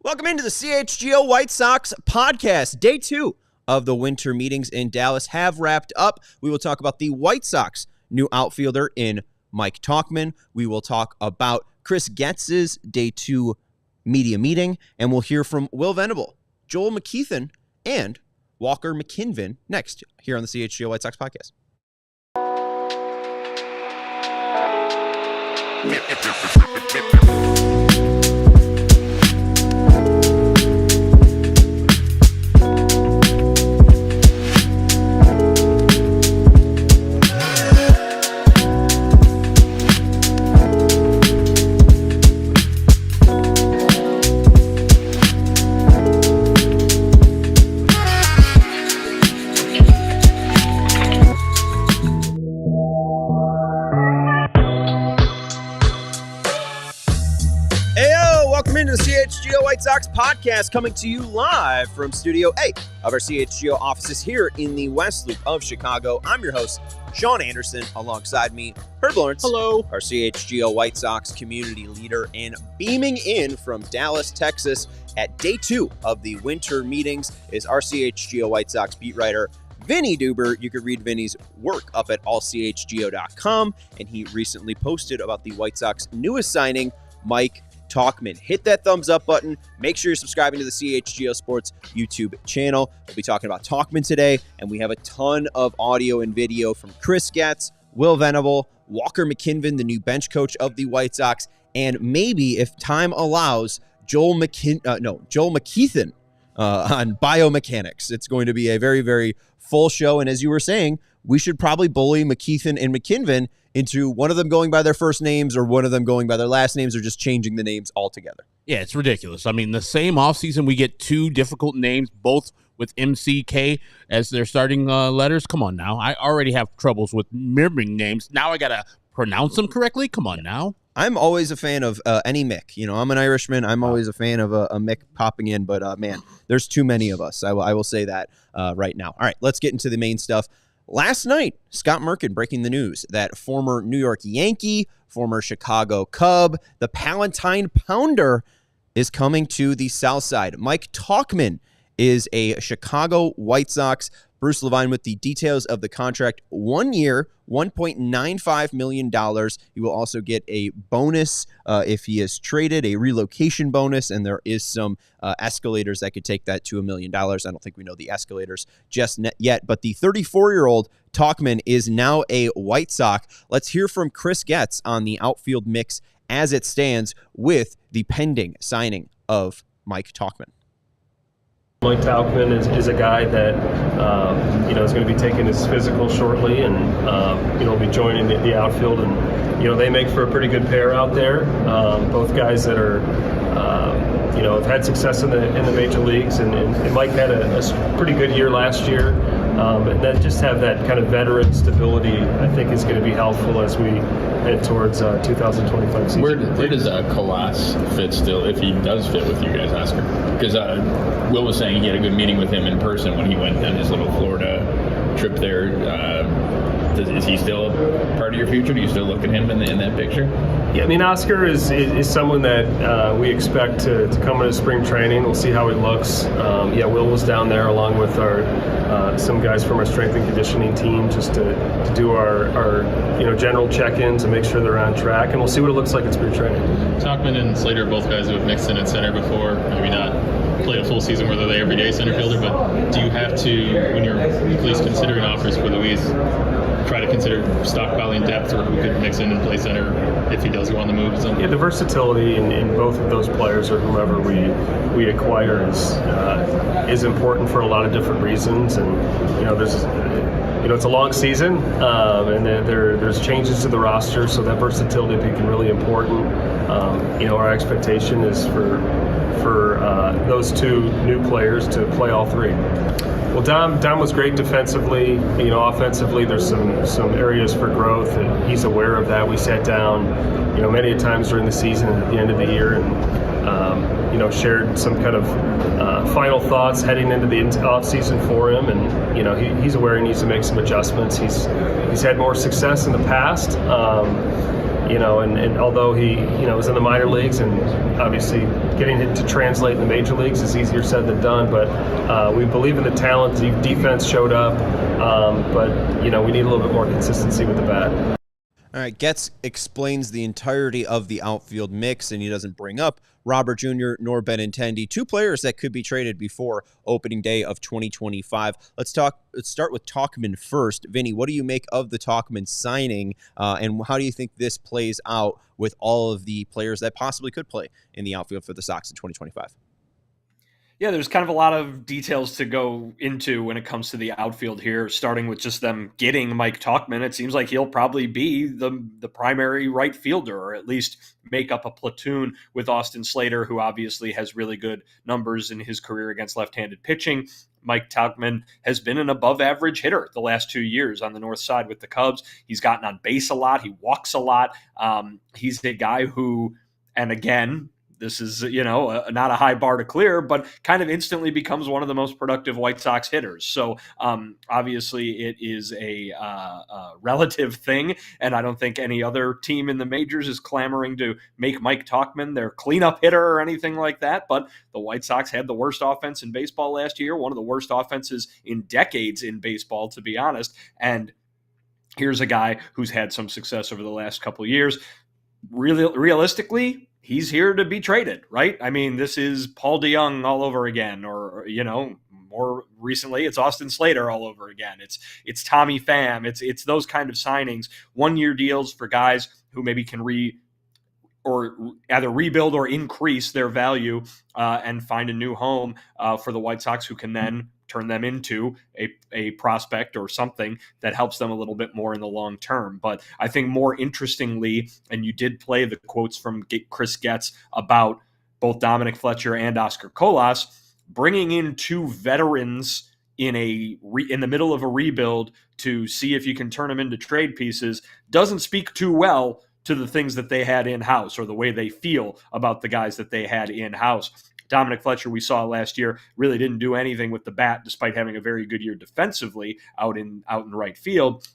Welcome into the CHGO White Sox Podcast. Day 2 of the winter meetings in Dallas have wrapped up. We will talk about the White Sox new outfielder in Mike Tauchman. We will talk about Chris Getz's Day 2 media meeting, and we'll hear from Will Venable, Joel McKeithan, and Walker McKinven next here on the CHGO White Sox Podcast. CHGO White Sox Podcast coming to you live from Studio A of our CHGO offices here in the West Loop of Chicago. I'm your host, Sean Anderson. Alongside me, Herb Lawrence. Hello. Our CHGO White Sox community leader, and beaming in from Dallas, Texas at Day 2 of the winter meetings is our CHGO White Sox beat writer, Vinnie Duber. You can read Vinnie's work up at allchgo.com, and he recently posted about the White Sox newest signing, Mike Tauchman. Hit that thumbs up button. Make sure you're subscribing to the CHGO Sports YouTube channel. We'll be talking about Tauchman today, and we have a ton of audio and video from Chris Getz, Will Venable, Walker McKinven, the new bench coach of the White Sox, and maybe, if time allows, Joel McKeithan on biomechanics. It's going to be a very, very full show, and as you were saying, we should probably bully McKeithan and McKinven into one of them going by their first names or one of them going by their last names or just changing the names altogether. Yeah, it's ridiculous. I mean, the same offseason, we get two difficult names, both with MCK as their starting letters. Come on now. I already have troubles with remembering names. Now I got to pronounce them correctly? Come on now. I'm always a fan of any Mick. You know, I'm an Irishman. I'm always a fan of a Mick popping in, but man, there's too many of us. I will say that right now. All right, let's get into the main stuff. Last night, Scott Merkin breaking the news that former New York Yankee, former Chicago Cub, the Palatine Pounder is coming to the South Side. Mike Tauchman is a Chicago White Sox. Bruce Levine with the details of the contract. 1 year, $1.95 million. He will also get a bonus if he is traded, a relocation bonus, and there is some escalators that could take that to $1 million. I don't think we know the escalators just yet, but the 34-year-old Tauchman is now a White Sox. Let's hear from Chris Getz on the outfield mix as it stands with the pending signing of Mike Tauchman. Mike Tauchman is a guy that is going to be taking his physical shortly, and will be joining the outfield, and they make for a pretty good pair out there. Both guys that are have had success in the major leagues, and Mike had a pretty good year last year, and then just have that kind of veteran stability, I think, is going to be helpful as we head towards 2025 season. Where does Colas fit still, if he does fit with you guys, Oscar? Because Will was saying he had a good meeting with him in person when he went on his little Florida trip there. Is he still part of your future? Do you still look at him in that picture? Yeah, I mean, Oscar is someone that we expect to come into spring training. We'll see how he looks. Will was down there along with our some guys from our strength and conditioning team just to do our general check-ins and make sure they're on track. And we'll see what it looks like in spring training. Tauchman and Slater, both guys who have mixed in at center before, maybe not played a full season where they're the everyday center fielder, but do you have to, when you're at least considering offers for Luis, try to consider stockpiling depth or who could mix in and play center if he does go on the move? Yeah, the versatility in both of those players or whomever we acquire is important for a lot of different reasons, and there's it's a long season, and there's changes to the roster, so that versatility became really important. Our expectation is for those two new players to play all three. Well, Dom was great defensively. Offensively, there's some areas for growth, and he's aware of that. We sat down, many times during the season and at the end of the year, and shared some kind of final thoughts heading into the off season for him. And he's aware he needs to make some adjustments. He's had more success in the past. and although he, was in the minor leagues, and obviously getting it to translate in the major leagues is easier said than done, but we believe in the talent. The defense showed up, but, we need a little bit more consistency with the bat. All right, Getz explains the entirety of the outfield mix, and he doesn't bring up Robert Jr. nor Benintendi, two players that could be traded before opening day of 2025. Let's start with Tauchman first. Vinny, what do you make of the Tauchman signing, and how do you think this plays out with all of the players that possibly could play in the outfield for the Sox in 2025? Yeah, there's kind of a lot of details to go into when it comes to the outfield here, starting with just them getting Mike Tauchman. It seems like he'll probably be the primary right fielder, or at least make up a platoon with Austin Slater, who obviously has really good numbers in his career against left-handed pitching. Mike Tauchman has been an above-average hitter the last 2 years on the north side with the Cubs. He's gotten on base a lot. He walks a lot. He's a guy who, and again, this is, not a high bar to clear, but kind of instantly becomes one of the most productive White Sox hitters. So obviously it is a relative thing, and I don't think any other team in the majors is clamoring to make Mike Tauchman their cleanup hitter or anything like that. But the White Sox had the worst offense in baseball last year, one of the worst offenses in decades in baseball, to be honest. And here's a guy who's had some success over the last couple of years. Realistically, he's here to be traded, right? I mean, this is Paul DeYoung all over again, or more recently, it's Austin Slater all over again. It's Tommy Pham. It's those kind of signings, 1-year deals for guys who maybe can either rebuild or increase their value and find a new home for the White Sox, who can then turn them into a prospect or something that helps them a little bit more in the long term. But I think more interestingly, and you did play the quotes from Chris Getz about both Dominic Fletcher and Oscar Colas, bringing in two veterans in the middle of a rebuild to see if you can turn them into trade pieces doesn't speak too well to the things that they had in-house, or the way they feel about the guys that they had in-house. Dominic Fletcher, we saw last year, really didn't do anything with the bat, despite having a very good year defensively out in right field.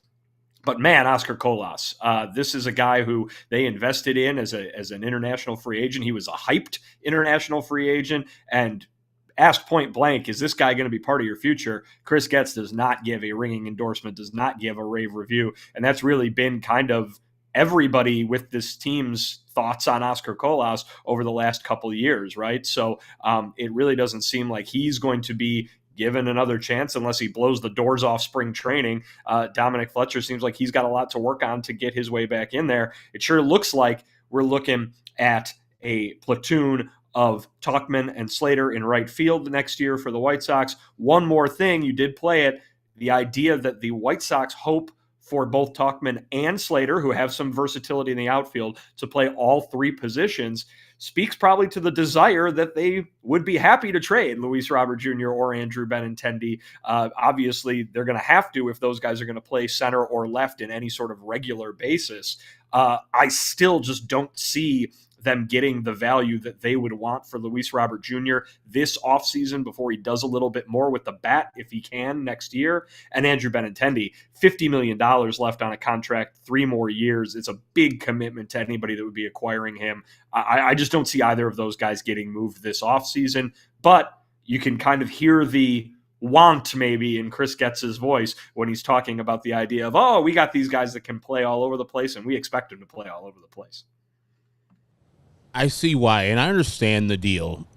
But man, Oscar Colas, this is a guy who they invested in as an international free agent. He was a hyped international free agent, and asked point blank, is this guy going to be part of your future? Chris Getz does not give a ringing endorsement, does not give a rave review, and that's really been kind of everybody with this team's thoughts on Oscar Colas over the last couple of years, right? So it really doesn't seem like he's going to be given another chance unless he blows the doors off spring training. Dominic Fletcher seems like he's got a lot to work on to get his way back in there. It sure looks like we're looking at a platoon of Tauchman and Slater in right field next year for the White Sox. One more thing, you did play it, the idea that the White Sox hope for both Tauchman and Slater, who have some versatility in the outfield, to play all three positions, speaks probably to the desire that they would be happy to trade Luis Robert Jr. or Andrew Benintendi. Obviously, they're going to have to if those guys are going to play center or left in any sort of regular basis. I still just don't see them getting the value that they would want for Luis Robert Jr. this offseason before he does a little bit more with the bat, if he can, next year. And Andrew Benintendi, $50 million left on a contract, 3 more years. It's a big commitment to anybody that would be acquiring him. I just don't see either of those guys getting moved this offseason, but you can kind of hear the want maybe in Chris Getz's voice when he's talking about the idea of, we got these guys that can play all over the place, and we expect them to play all over the place. I see why, and I understand the deal.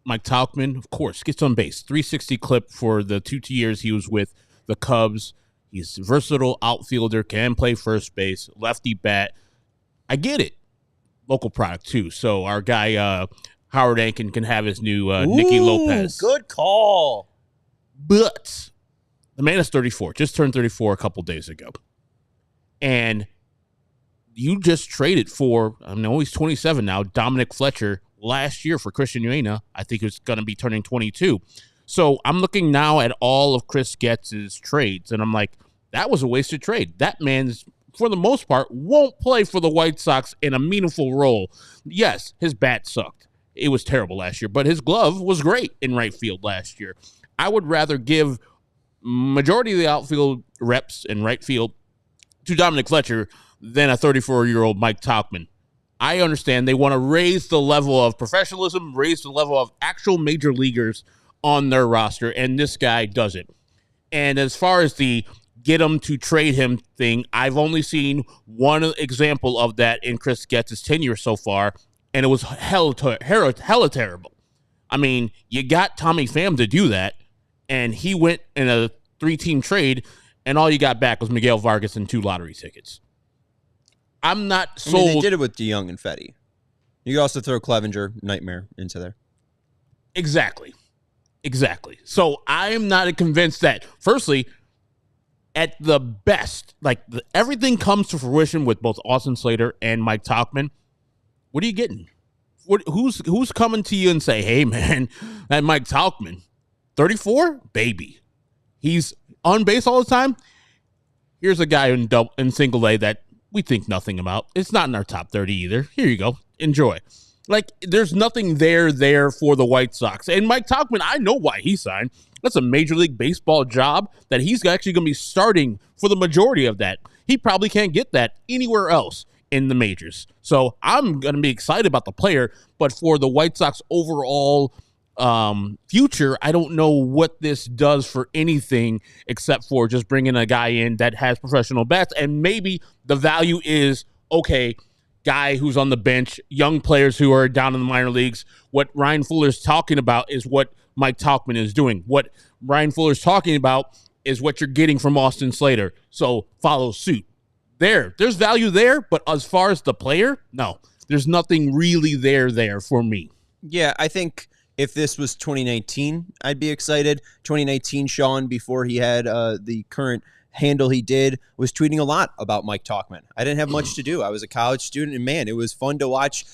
Mike Tauchman, of course, gets on base. 360 clip for the 2 years he was with the Cubs. He's a versatile outfielder, can play first base, lefty bat. I get it. Local product, too. So our guy, Howard Ankin, can have his new Nicky Lopez. Good call. But the man is 34, just turned 34 a couple days ago. And you just traded for, I know he's 27 now, Dominic Fletcher last year for Christian Uena. I think he's going to be turning 22. So I'm looking now at all of Chris Getz's trades, and I'm like, that was a wasted trade. That man's, for the most part, won't play for the White Sox in a meaningful role. Yes, his bat sucked. It was terrible last year, but his glove was great in right field last year. I would rather give majority of the outfield reps in right field to Dominic Fletcher than a 34-year-old Mike Tauchman. I understand they want to raise the level of professionalism, raise the level of actual major leaguers on their roster, and this guy does it. And as far as the get him to trade him thing, I've only seen one example of that in Chris Getz' tenure so far, and it was hella terrible. I mean, you got Tommy Pham to do that, and he went in a 3-team trade, and all you got back was Miguel Vargas and 2 lottery tickets. I'm not sold. I mean, they did it with DeYoung and Fetty. You could also throw Clevenger, Nightmare into there. Exactly. So I'm not convinced that, firstly, at the best, everything comes to fruition with both Austin Slater and Mike Tauchman. What are you getting? Who's coming to you and say, hey, man, that Mike Tauchman, 34? Baby. He's on base all the time. Here's a guy in single A that we think nothing about. It's not in our top 30 either. Here you go. Enjoy. There's nothing there for the White Sox. And Mike Tauchman, I know why he signed. That's a Major League Baseball job that he's actually going to be starting for the majority of that. He probably can't get that anywhere else in the majors. So I'm going to be excited about the player, but for the White Sox overall future, I don't know what this does for anything except for just bringing a guy in that has professional bats. And maybe the value is, okay, guy who's on the bench, young players who are down in the minor leagues. What Ryan Fuller's talking about is what Mike Tauchman is doing. What Ryan Fuller's talking about is what you're getting from Austin Slater. So follow suit. There's value there, but as far as the player, no. There's nothing really there for me. Yeah, I think if this was 2019, I'd be excited. 2019, Sean, before he had the current handle he did, was tweeting a lot about Mike Tauchman. I didn't have much to do. I was a college student, and man, it was fun to watch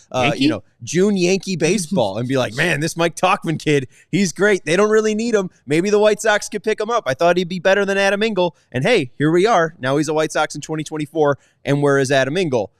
June Yankee baseball and be like, man, this Mike Tauchman kid, he's great. They don't really need him. Maybe the White Sox could pick him up. I thought he'd be better than Adam Engel, and hey, here we are. Now he's a White Sox in 2024, and where is Adam Engel?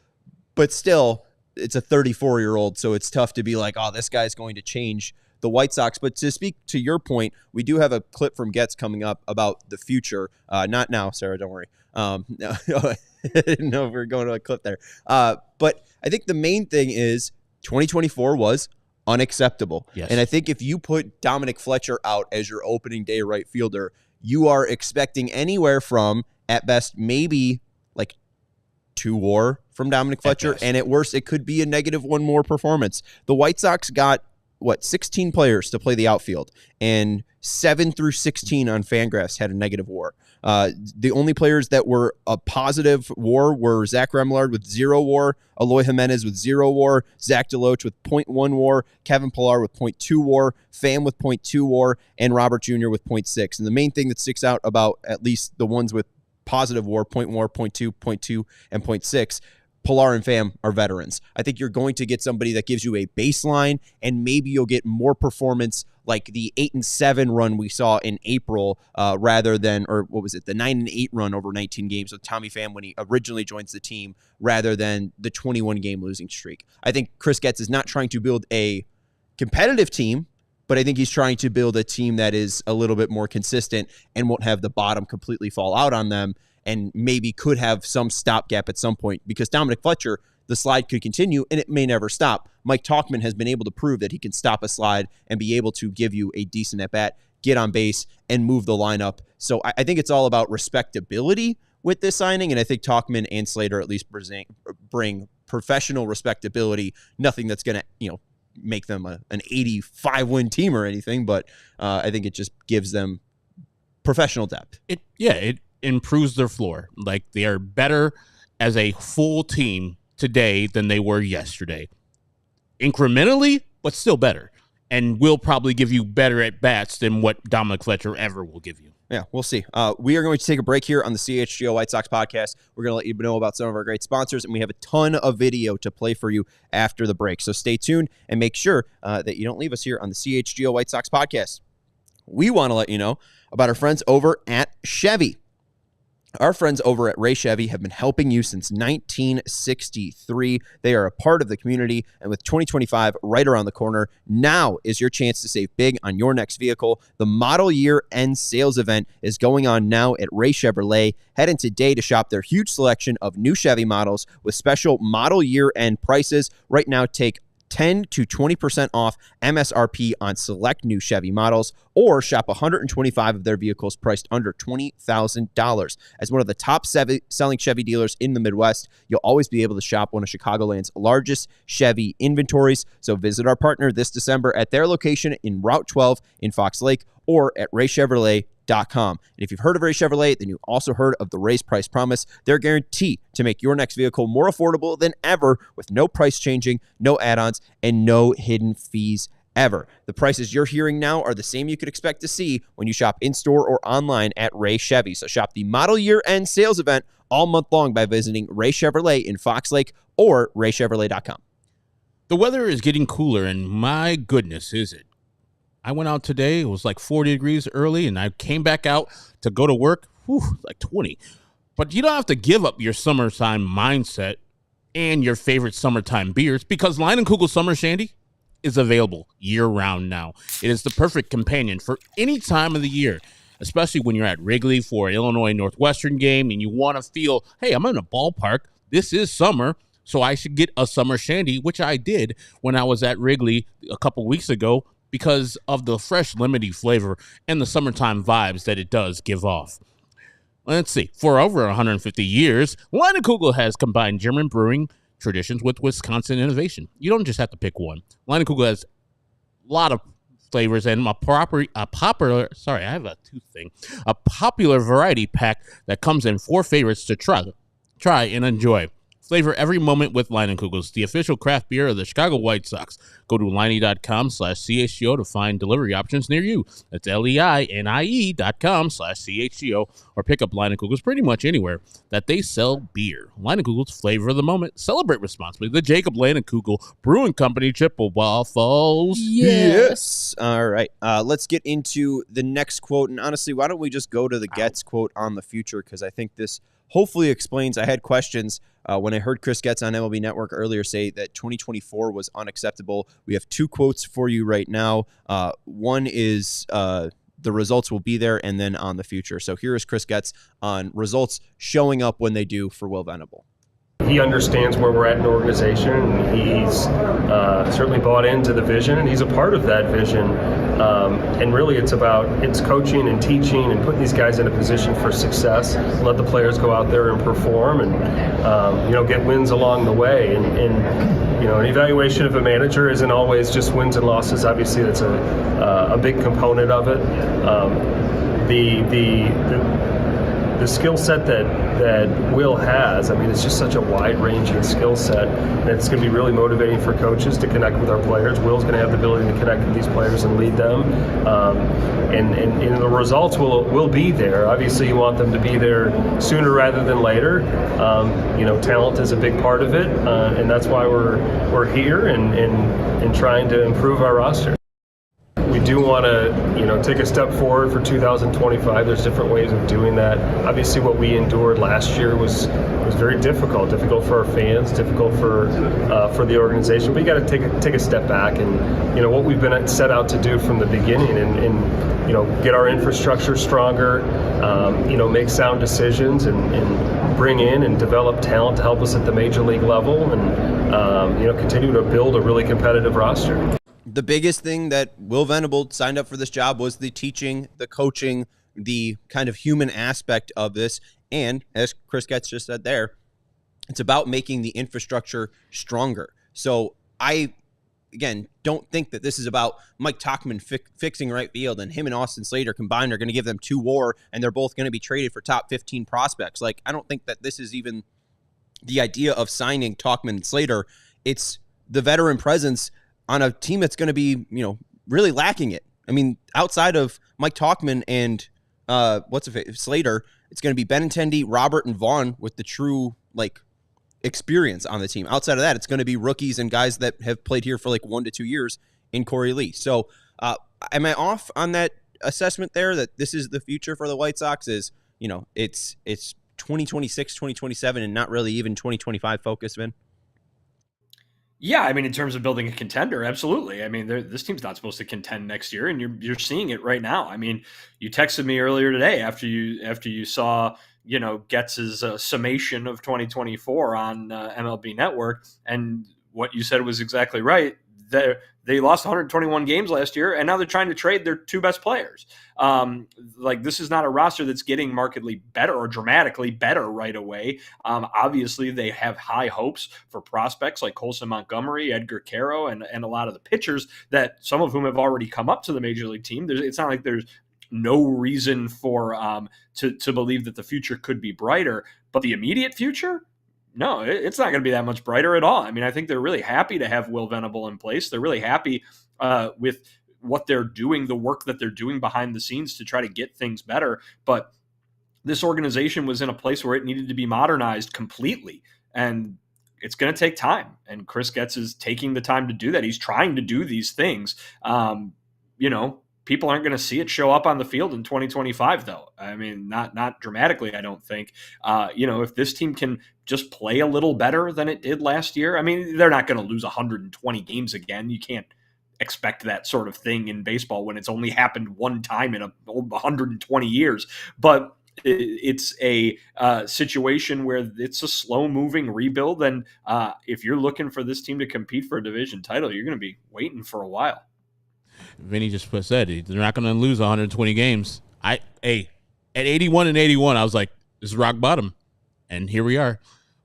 But still, it's a 34-year-old, so it's tough to be like, oh, this guy's going to change the White Sox. But to speak to your point, we do have a clip from Getz coming up about the future. Not now, Sarah, don't worry. No, I didn't know if we were going to a clip there. But I think the main thing is 2024 was unacceptable. Yes. And I think if you put Dominic Fletcher out as your opening day right fielder, you are expecting anywhere from, at best, maybe like 2 WAR from Dominic Fletcher. And at worst, it could be a -1 more performance. The White Sox got 16 players to play the outfield, and 7 through 16 on Fangraphs had a negative WAR. The only players that were a positive WAR were Zach Remillard with 0 WAR, Eloy Jimenez with 0 WAR, Zach DeLoach with 0.1 WAR, Kevin Pillar with 0.2 WAR, Pham with 0.2 WAR, and Robert Jr. with 0.6. And the main thing that sticks out about at least the ones with positive WAR, 0.2, 0.2, and 0.6, Pillar and Pham are veterans. I think you're going to get somebody that gives you a baseline, and maybe you'll get more performance like the 8-7 run we saw in April, rather than, or what was it, the 9-8 run over 19 games with Tommy Pham when he originally joins the team, rather than the 21-game losing streak. I think Chris Getz is not trying to build a competitive team, but I think he's trying to build a team that is a little bit more consistent and won't have the bottom completely fall out on them, and maybe could have some stopgap at some point, because Dominic Fletcher, the slide could continue and it may never stop. Mike Tauchman has been able to prove that he can stop a slide and be able to give you a decent at-bat, get on base, and move the lineup. So I think it's all about respectability with this signing, and I think Tauchman and Slater at least bring professional respectability, nothing that's going to make them an 85-win team or anything, but I think it just gives them professional depth. It improves their floor. Like, they are better as a full team today than they were yesterday. Incrementally, but still better. And will probably give you better at bats than what Dominic Fletcher ever will give you. Yeah, we'll see. We are going to take a break here on the CHGO White Sox podcast. We're going to let you know about some of our great sponsors, and we have a ton of video to play for you after the break. So stay tuned and make sure that you don't leave us here on the CHGO White Sox podcast. We want to let you know about our friends over at Chevy. Our friends over at Ray Chevy have been helping you since 1963. They are a part of the community, and with 2025 right around the corner, now is your chance to save big on your next vehicle. The model year end sales event is going on now at Ray Chevrolet. Head in today to shop their huge selection of new Chevy models with special model year end prices. Right now, take 10 to 20% off MSRP on select new Chevy models, or shop 125 of their vehicles priced under $20,000. As one of the top selling Chevy dealers in the Midwest, you'll always be able to shop one of Chicagoland's largest Chevy inventories. So visit our partner this December at their location in Route 12 in Fox Lake, or at raychevrolet.com. And if you've heard of Ray Chevrolet, then you also heard of the Ray's Price Promise. They're guaranteed to make your next vehicle more affordable than ever, with no price changing, no add-ons, and no hidden fees ever. The prices you're hearing now are the same you could expect to see when you shop in-store or online at Ray Chevy. So shop the model year end sales event all month long by visiting Ray Chevrolet in Fox Lake or raychevrolet.com. The weather is getting cooler, and my goodness, is it. I went out today. It was like 40 degrees early, and I came back out to go to work. Like 20. But you don't have to give up your summertime mindset and your favorite summertime beers, because Leinenkugel Summer Shandy is available year-round now. It is the perfect companion for any time of the year, especially when you're at Wrigley for an Illinois Northwestern game and you want to feel, hey, I'm in a ballpark. This is summer, so I should get a summer shandy, which I did when I was at Wrigley a couple weeks ago, because of the fresh lemony flavor and the summertime vibes that it does give off. Let's see. For over 150 years, Leinenkugel has combined German brewing traditions with Wisconsin innovation. You don't just have to pick one. Leinenkugel has a lot of flavors, and a popular variety pack that comes in 4 favorites to try and enjoy. Flavor every moment with Leinenkugels, the official craft beer of the Chicago White Sox. Go to liney.com/CHGO to find delivery options near you. That's LEINIE.com/CHGO, or pick up Leinenkugels pretty much anywhere that they sell beer. Leinenkugels, flavor of the moment. Celebrate responsibly. The Jacob Leinenkugel Brewing Company, Chippewa Falls. Yes. All right. Let's get into the next quote. And honestly, why don't we just go to the Getz quote on the future? Because I think this hopefully explains. I had questions when I heard Chris Getz on MLB Network earlier say that 2024 was unacceptable. We have 2 quotes for you right now. One is the results will be there, and then on the future. So here is Chris Getz on results showing up when they do for Will Venable. He understands where we're at in the organization, and he's certainly bought into the vision, and he's a part of that vision. And really it's coaching and teaching and putting these guys in a position for success, and let the players go out there and perform and get wins along the way. And an evaluation of a manager isn't always just wins and losses. Obviously that's a big component of it. The skill set that Will has, it's just such a wide-ranging skill set, and it's going to be really motivating for coaches to connect with our players. Will's going to have the ability to connect with these players and lead them, and the results will be there. Obviously, you want them to be there sooner rather than later. Talent is a big part of it, and that's why we're here and trying to improve our roster. We do want to, take a step forward for 2025. There's different ways of doing that. Obviously, what we endured last year was very difficult for our fans, difficult for the organization. But you got to take a step back and, what we've been set out to do from the beginning, and get our infrastructure stronger, make sound decisions, and bring in and develop talent to help us at the major league level, and continue to build a really competitive roster. The biggest thing that Will Venable signed up for this job was the teaching, the coaching, the kind of human aspect of this. And as Chris Getz just said there, it's about making the infrastructure stronger. So I, again, don't think that this is about Mike Tauchman fixing right field, and him and Austin Slater combined are going to give them 2 WAR, and they're both going to be traded for top 15 prospects. Like, I don't think that this is even the idea of signing Tauchman and Slater. It's the veteran presence on a team that's going to be, really lacking it. Outside of Mike Tauchman and Slater, it's going to be Benintendi, Robert, and Vaughn with the true experience on the team. Outside of that, it's going to be rookies and guys that have played here for 1 to 2 years in Corey Lee. So, am I off on that assessment there that this is the future for the White Sox? Is it's 2026, 2027, and not really even 2025 focus, Vin? Yeah, I mean, in terms of building a contender, absolutely. I mean, this team's not supposed to contend next year, and you're seeing it right now. I mean, you texted me earlier today after you saw Getz's summation of 2024 on MLB Network, and what you said was exactly right. They lost 121 games last year, and now they're trying to trade their two best players. This is not a roster that's getting markedly better or dramatically better right away. Obviously, they have high hopes for prospects like Colson Montgomery, Edgar Caro, and a lot of the pitchers that some of whom have already come up to the major league team. It's not like there's no reason for to believe that the future could be brighter, but the immediate future, no, it's not going to be that much brighter at all. I mean, I think they're really happy to have Will Venable in place. They're really happy with what they're doing, the work that they're doing behind the scenes to try to get things better. But this organization was in a place where it needed to be modernized completely, and it's going to take time. And Chris Getz is taking the time to do that. He's trying to do these things. People aren't going to see it show up on the field in 2025, though. I mean, not dramatically, I don't think. If this team can just play a little better than it did last year, I mean, they're not going to lose 120 games again. You can't expect that sort of thing in baseball when it's only happened one time in 120 years. But it's a situation where it's a slow-moving rebuild, and if you're looking for this team to compete for a division title, you're going to be waiting for a while. Vinny just said they're not going to lose 120 games. At 81-81, I was like, this is rock bottom, and here we are,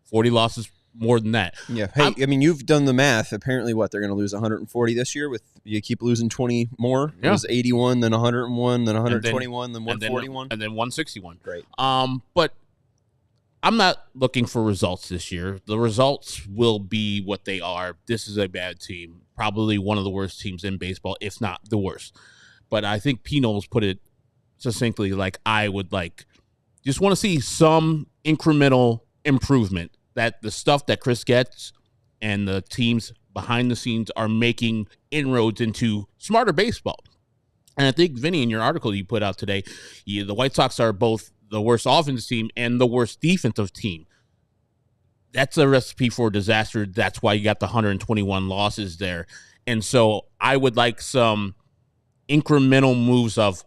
40 losses, more than that. Yeah. Hey, I mean, you've done the math. Apparently, they're going to lose 140 this year. With you keep losing 20 more. Yeah. It was 81, then 101, then 121, then 141, and then 161. Great. But I'm not looking for results this year. The results will be what they are. This is a bad team, probably one of the worst teams in baseball, if not the worst. But I think Pino's put it succinctly like I would like. Just want to see some incremental improvement, that the stuff that Chris Getz and the teams behind the scenes are making inroads into smarter baseball. And I think, Vinny, in your article you put out today, the White Sox are both the worst offensive team and the worst defensive team. That's a recipe for disaster. That's why you got the 121 losses there. And so I would like some incremental moves of,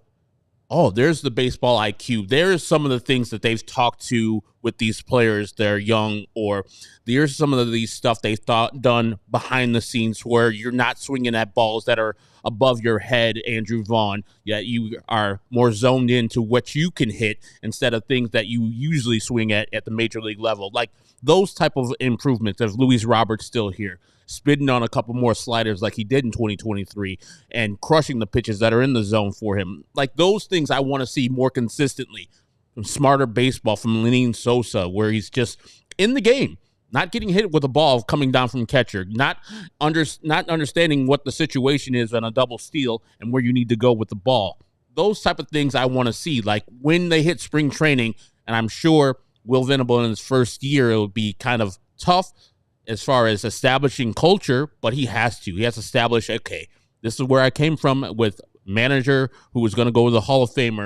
there's the baseball IQ. There's some of the things that they've talked to with these players. They're young, or there's some of these stuff they've done behind the scenes where you're not swinging at balls that are above your head, Andrew Vaughn, yet you are more zoned into what you can hit instead of things that you usually swing at the major league level. Like those type of improvements of Luis Roberts still here, spitting on a couple more sliders like he did in 2023 and crushing the pitches that are in the zone for him. Like those things I want to see more consistently from smarter baseball from Lenin Sosa, where he's just in the game, not getting hit with a ball coming down from catcher, not understanding what the situation is on a double steal and where you need to go with the ball. Those type of things I want to see, like when they hit spring training, and I'm sure Will Venable in his first year, it would be kind of tough as far as establishing culture, but he has to. He has to establish, okay, this is where I came from with manager who was going to go to the Hall of Fame,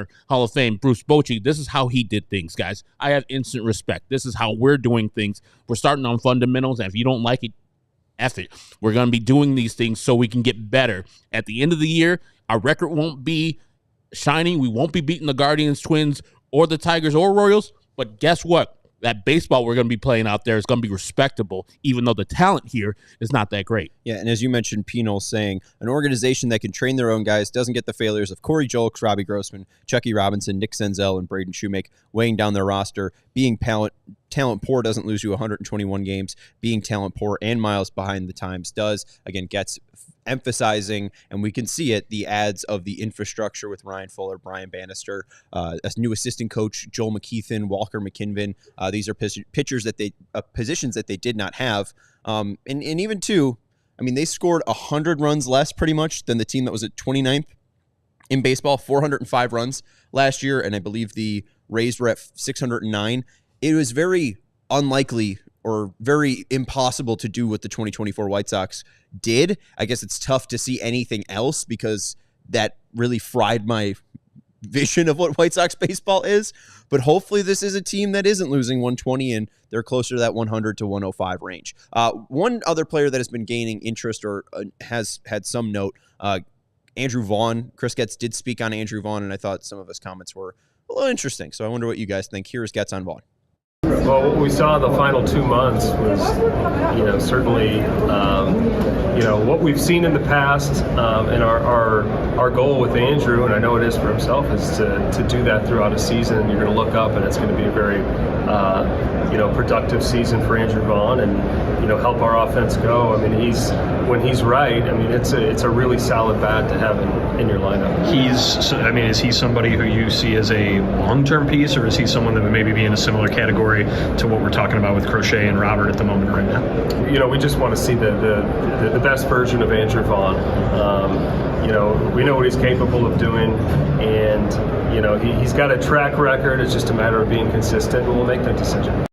Bruce Bochy. This is how he did things, guys. I have instant respect. This is how we're doing things. We're starting on fundamentals, and if you don't like it, F it. We're going to be doing these things so we can get better. At the end of the year, our record won't be shining. We won't be beating the Guardians, Twins, or the Tigers or Royals, but guess what? That baseball we're going to be playing out there is going to be respectable, even though the talent here is not that great. Yeah, and as you mentioned, Pino saying, an organization that can train their own guys doesn't get the failures of Corey Julks, Robbie Grossman, Chucky Robinson, Nick Senzel, and Braden Shoemake weighing down their roster. Being talent poor doesn't lose you 121 games. Being talent poor and miles behind the times does. Again, gets emphasizing, and we can see it, the ads of the infrastructure with Ryan Fuller, Brian Bannister, a new assistant coach, Joel McKeithan, Walker McKinven. These are pitchers positions that they did not have. And even too, I mean, they scored 100 runs less pretty much than the team that was at 29th in baseball, 405 runs last year. And I believe the Rays were at 609. It was very unlikely or very impossible to do what the 2024 White Sox did. I guess it's tough to see anything else because that really fried my vision of what White Sox baseball is, but hopefully this is a team that isn't losing 120 and they're closer to that 100 to 105 range. One other player that has been gaining interest or has had some note, Andrew Vaughn. Chris Getz did speak on Andrew Vaughn, and I thought some of his comments were a little interesting. So I wonder what you guys think. Here's Getz on Vaughn. Well, what we saw in the final 2 months was, certainly, what we've seen in the past, and our goal with Andrew, and I know it is for himself, is to do that throughout a season. You're going to look up, and it's going to be a very, productive season for Andrew Vaughn, and help our offense go. I mean, when he's right, I mean, it's a really solid bat to have in your lineup. Is he somebody who you see as a long-term piece, or is he someone that would maybe be in a similar category to what we're talking about with Crochet and Robert at the moment right now? We just want to see the best version of Andrew Vaughn. We know what he's capable of doing, and he's got a track record. It's just a matter of being consistent, and we'll make that decision.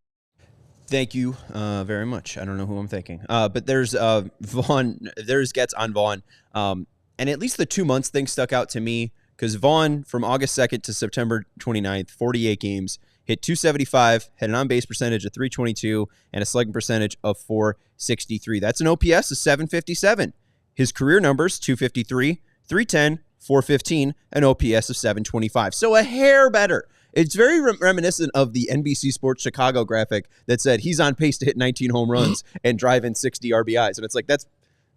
Thank you very much. I don't know who I'm thanking. But there's Vaughn. There's Getz on Vaughn. And at least the 2 months thing stuck out to me because Vaughn, from August 2nd to September 29th, 48 games, hit .275, had an on-base percentage of .322, and a slugging percentage of .463. That's an OPS of .757. His career numbers, .253, .310, .415, an OPS of .725. So a hair better. It's very reminiscent of the NBC Sports Chicago graphic that said he's on pace to hit 19 home runs and drive in 60 RBIs. And it's like, that's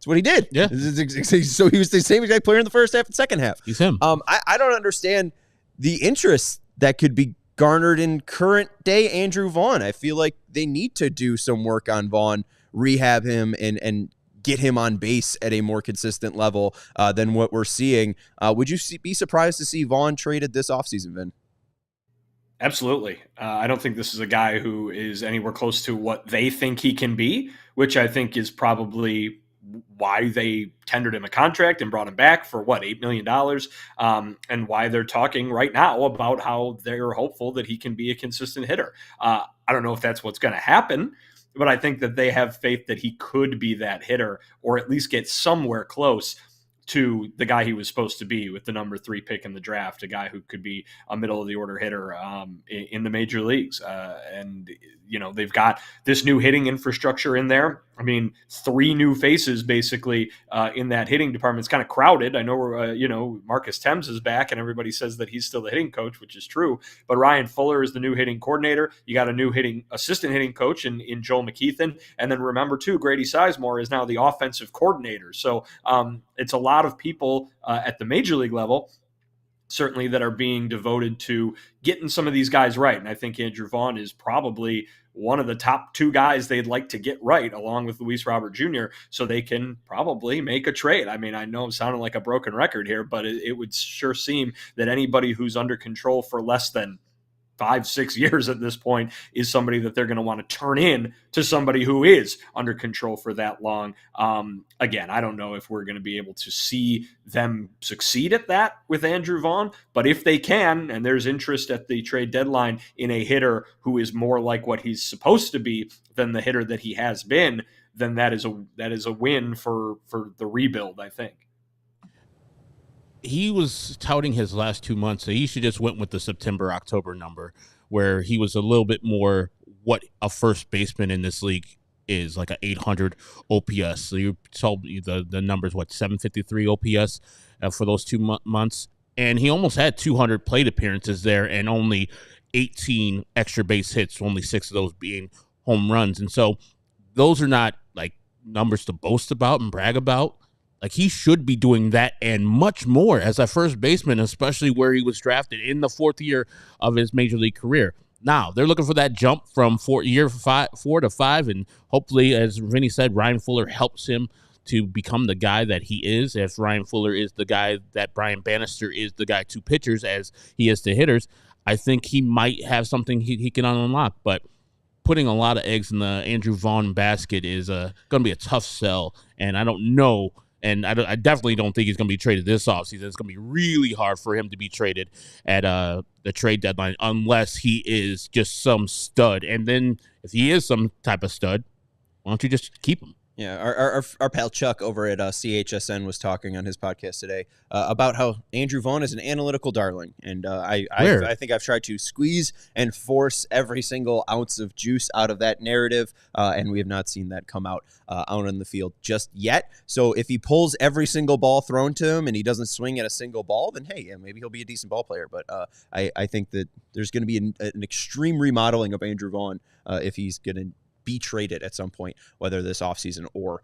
what he did. Yeah. So he was the same exact player in the first half and second half. He's him. I don't understand the interest that could be garnered in current day Andrew Vaughn. I feel like they need to do some work on Vaughn, rehab him, and get him on base at a more consistent level than what we're seeing. Would you be surprised to see Vaughn traded this offseason, Vin? Absolutely. I don't think this is a guy who is anywhere close to what they think he can be, which I think is probably why they tendered him a contract and brought him back for $8 million, and why they're talking right now about how they're hopeful that he can be a consistent hitter. I don't know if that's what's going to happen, but I think that they have faith that he could be that hitter, or at least get somewhere close to the guy he was supposed to be with the number 3 pick in the draft, a guy who could be a middle of the order hitter in the major leagues. And they've got this new hitting infrastructure in there. I mean, 3 new faces basically in that hitting department. It's kind of crowded. I know we're, Marcus Thames is back and everybody says that he's still the hitting coach, which is true. But Ryan Fuller is the new hitting coordinator. You got a new assistant hitting coach in Joel McKeithan. And then remember too, Grady Sizemore is now the offensive coordinator. So it's a lot of people at the major league level certainly that are being devoted to getting some of these guys right. And I think Andrew Vaughn is probably one of the top 2 guys they'd like to get right, along with Luis Robert Jr., so they can probably make a trade. I mean, I know I'm sounding like a broken record here, but it would sure seem that anybody who's under control for less than 5-6 years at this point is somebody that they're going to want to turn in to somebody who is under control for that long. Again, I don't know if we're going to be able to see them succeed at that with Andrew Vaughn, but if they can, and there's interest at the trade deadline in a hitter who is more like what he's supposed to be than the hitter that he has been, then that is a win for the rebuild, I think. He was touting his last 2 months, so he should just went with the September-October number, where he was a little bit more what a first baseman in this league is, like an 800 OPS. So you told me the numbers, 753 OPS for those 2 months, and he almost had 200 plate appearances there, and only 18 extra base hits, only 6 of those being home runs. And so those are not like numbers to boast about and brag about. Like, he should be doing that and much more as a first baseman, especially where he was drafted in the 4th year of his major league career. Now, they're looking for that jump from 4 to 5, and hopefully, as Vinny said, Ryan Fuller helps him to become the guy that he is. If Ryan Fuller is the guy that Brian Bannister is the guy to pitchers as he is to hitters, I think he might have something he can unlock. But putting a lot of eggs in the Andrew Vaughn basket is going to be a tough sell, and I don't know. And I definitely don't think he's going to be traded this offseason. It's going to be really hard for him to be traded at the trade deadline unless he is just some stud. And then if he is some type of stud, why don't you just keep him? Yeah, our pal Chuck over at CHSN was talking on his podcast today about how Andrew Vaughn is an analytical darling, and I think I've tried to squeeze and force every single ounce of juice out of that narrative, and we have not seen that come out in the field just yet. So if he pulls every single ball thrown to him and he doesn't swing at a single ball, then hey, yeah, maybe he'll be a decent ball player. But I think that there's going to be an extreme remodeling of Andrew Vaughn if he's going to be traded at some point, whether this offseason or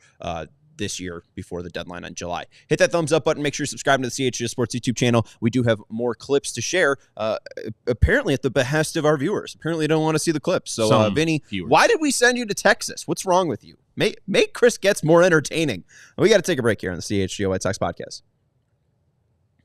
this year before the deadline on July. Hit that thumbs up button. Make sure you subscribe to the CHGO Sports YouTube channel. We do have more clips to share, apparently at the behest of our viewers. Apparently don't want to see the clips. So, Vinny, why did we send you to Texas? What's wrong with you? Make Chris Getz more entertaining. We got to take a break here on the CHGO White Sox Podcast.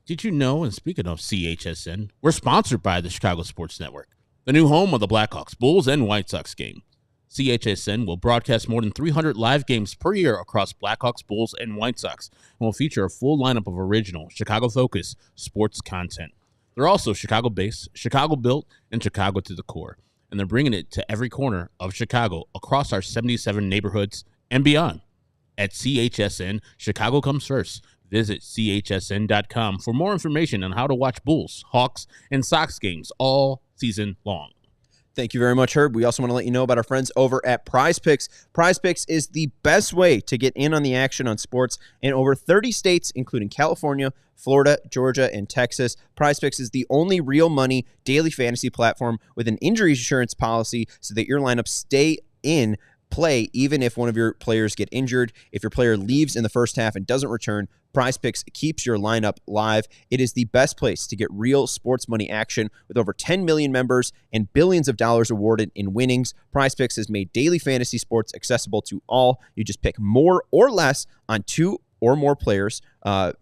Did you know, and speaking of CHSN, we're sponsored by the Chicago Sports Network, the new home of the Blackhawks, Bulls, and White Sox game. CHSN will broadcast more than 300 live games per year across Blackhawks, Bulls, and White Sox, and will feature a full lineup of original, Chicago-focused sports content. They're also Chicago-based, Chicago-built, and Chicago to the core, and they're bringing it to every corner of Chicago across our 77 neighborhoods and beyond. At CHSN, Chicago comes first. Visit chsn.com for more information on how to watch Bulls, Hawks, and Sox games all season long. Thank you very much, Herb. We also want to let you know about our friends over at Prize Picks. Prize Picks is the best way to get in on the action on sports in over 30 states, including California, Florida, Georgia, and Texas. Prize Picks is the only real money daily fantasy platform with an injury insurance policy so that your lineups stay in play even if one of your players get injured. If your player leaves in the first half and doesn't return, Prize Picks keeps your lineup live. It is the best place to get real sports money action with over 10 million members and billions of dollars awarded in winnings. Prize Picks has made daily fantasy sports accessible to all. You just pick more or less on 2 or more players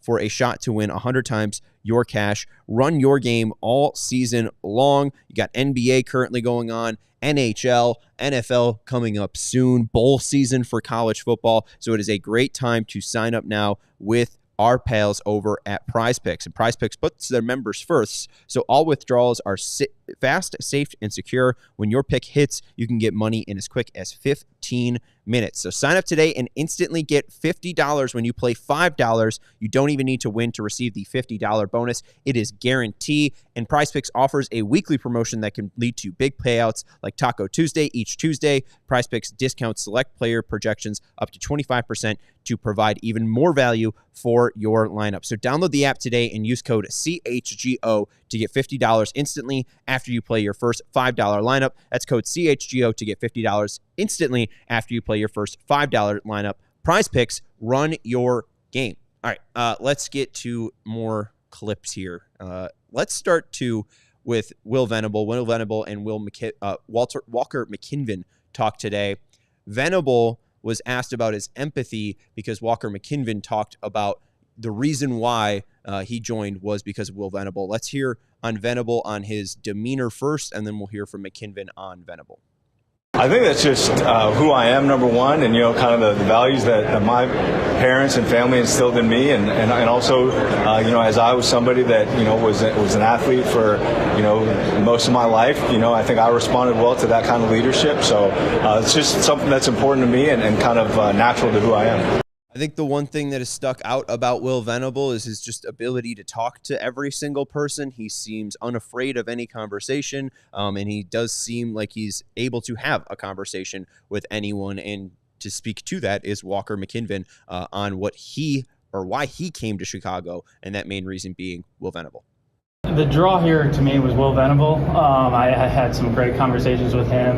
for a shot to win 100 times your cash. Run your game all season long. You got NBA currently going on, NHL, NFL coming up soon, bowl season for college football. So it is a great time to sign up now with our pals over at Prize Picks. And Prize Picks puts their members first, so all withdrawals are fast, safe, and secure. When your pick hits, you can get money in as quick as 15 minutes. So sign up today and instantly get $50 when you play $5. You don't even need to win to receive the $50 bonus. It is guaranteed. And Prize Picks offers a weekly promotion that can lead to big payouts like Taco Tuesday each Tuesday. Prize Picks discounts select player projections up to 25% to provide even more value for your lineup. So download the app today and use code CHGO to get $50 instantly after you play your first $5 lineup. That's code CHGO to get $50 instantly after you play your first $5 lineup. Prize Picks, run your game. All right, let's get to more clips here. Let's start with Will Venable. Will Venable and Walker McKinven talked today. Venable was asked about his empathy because Walker McKinven talked about the reason why he joined was because of Will Venable. Let's hear on Venable on his demeanor first, and then we'll hear from McKinven on Venable. I think that's just who I am, number one, and, kind of the values that my parents and family instilled in me, and also, as I was somebody that, was an athlete for, most of my life, I think I responded well to that kind of leadership. So it's just something that's important to me and kind of natural to who I am. I think the one thing that has stuck out about Will Venable is his just ability to talk to every single person. He seems unafraid of any conversation, and he does seem like he's able to have a conversation with anyone. And to speak to that is Walker McKinven on why he came to Chicago, and that main reason being Will Venable. The draw here to me was Will Venable. I had some great conversations with him,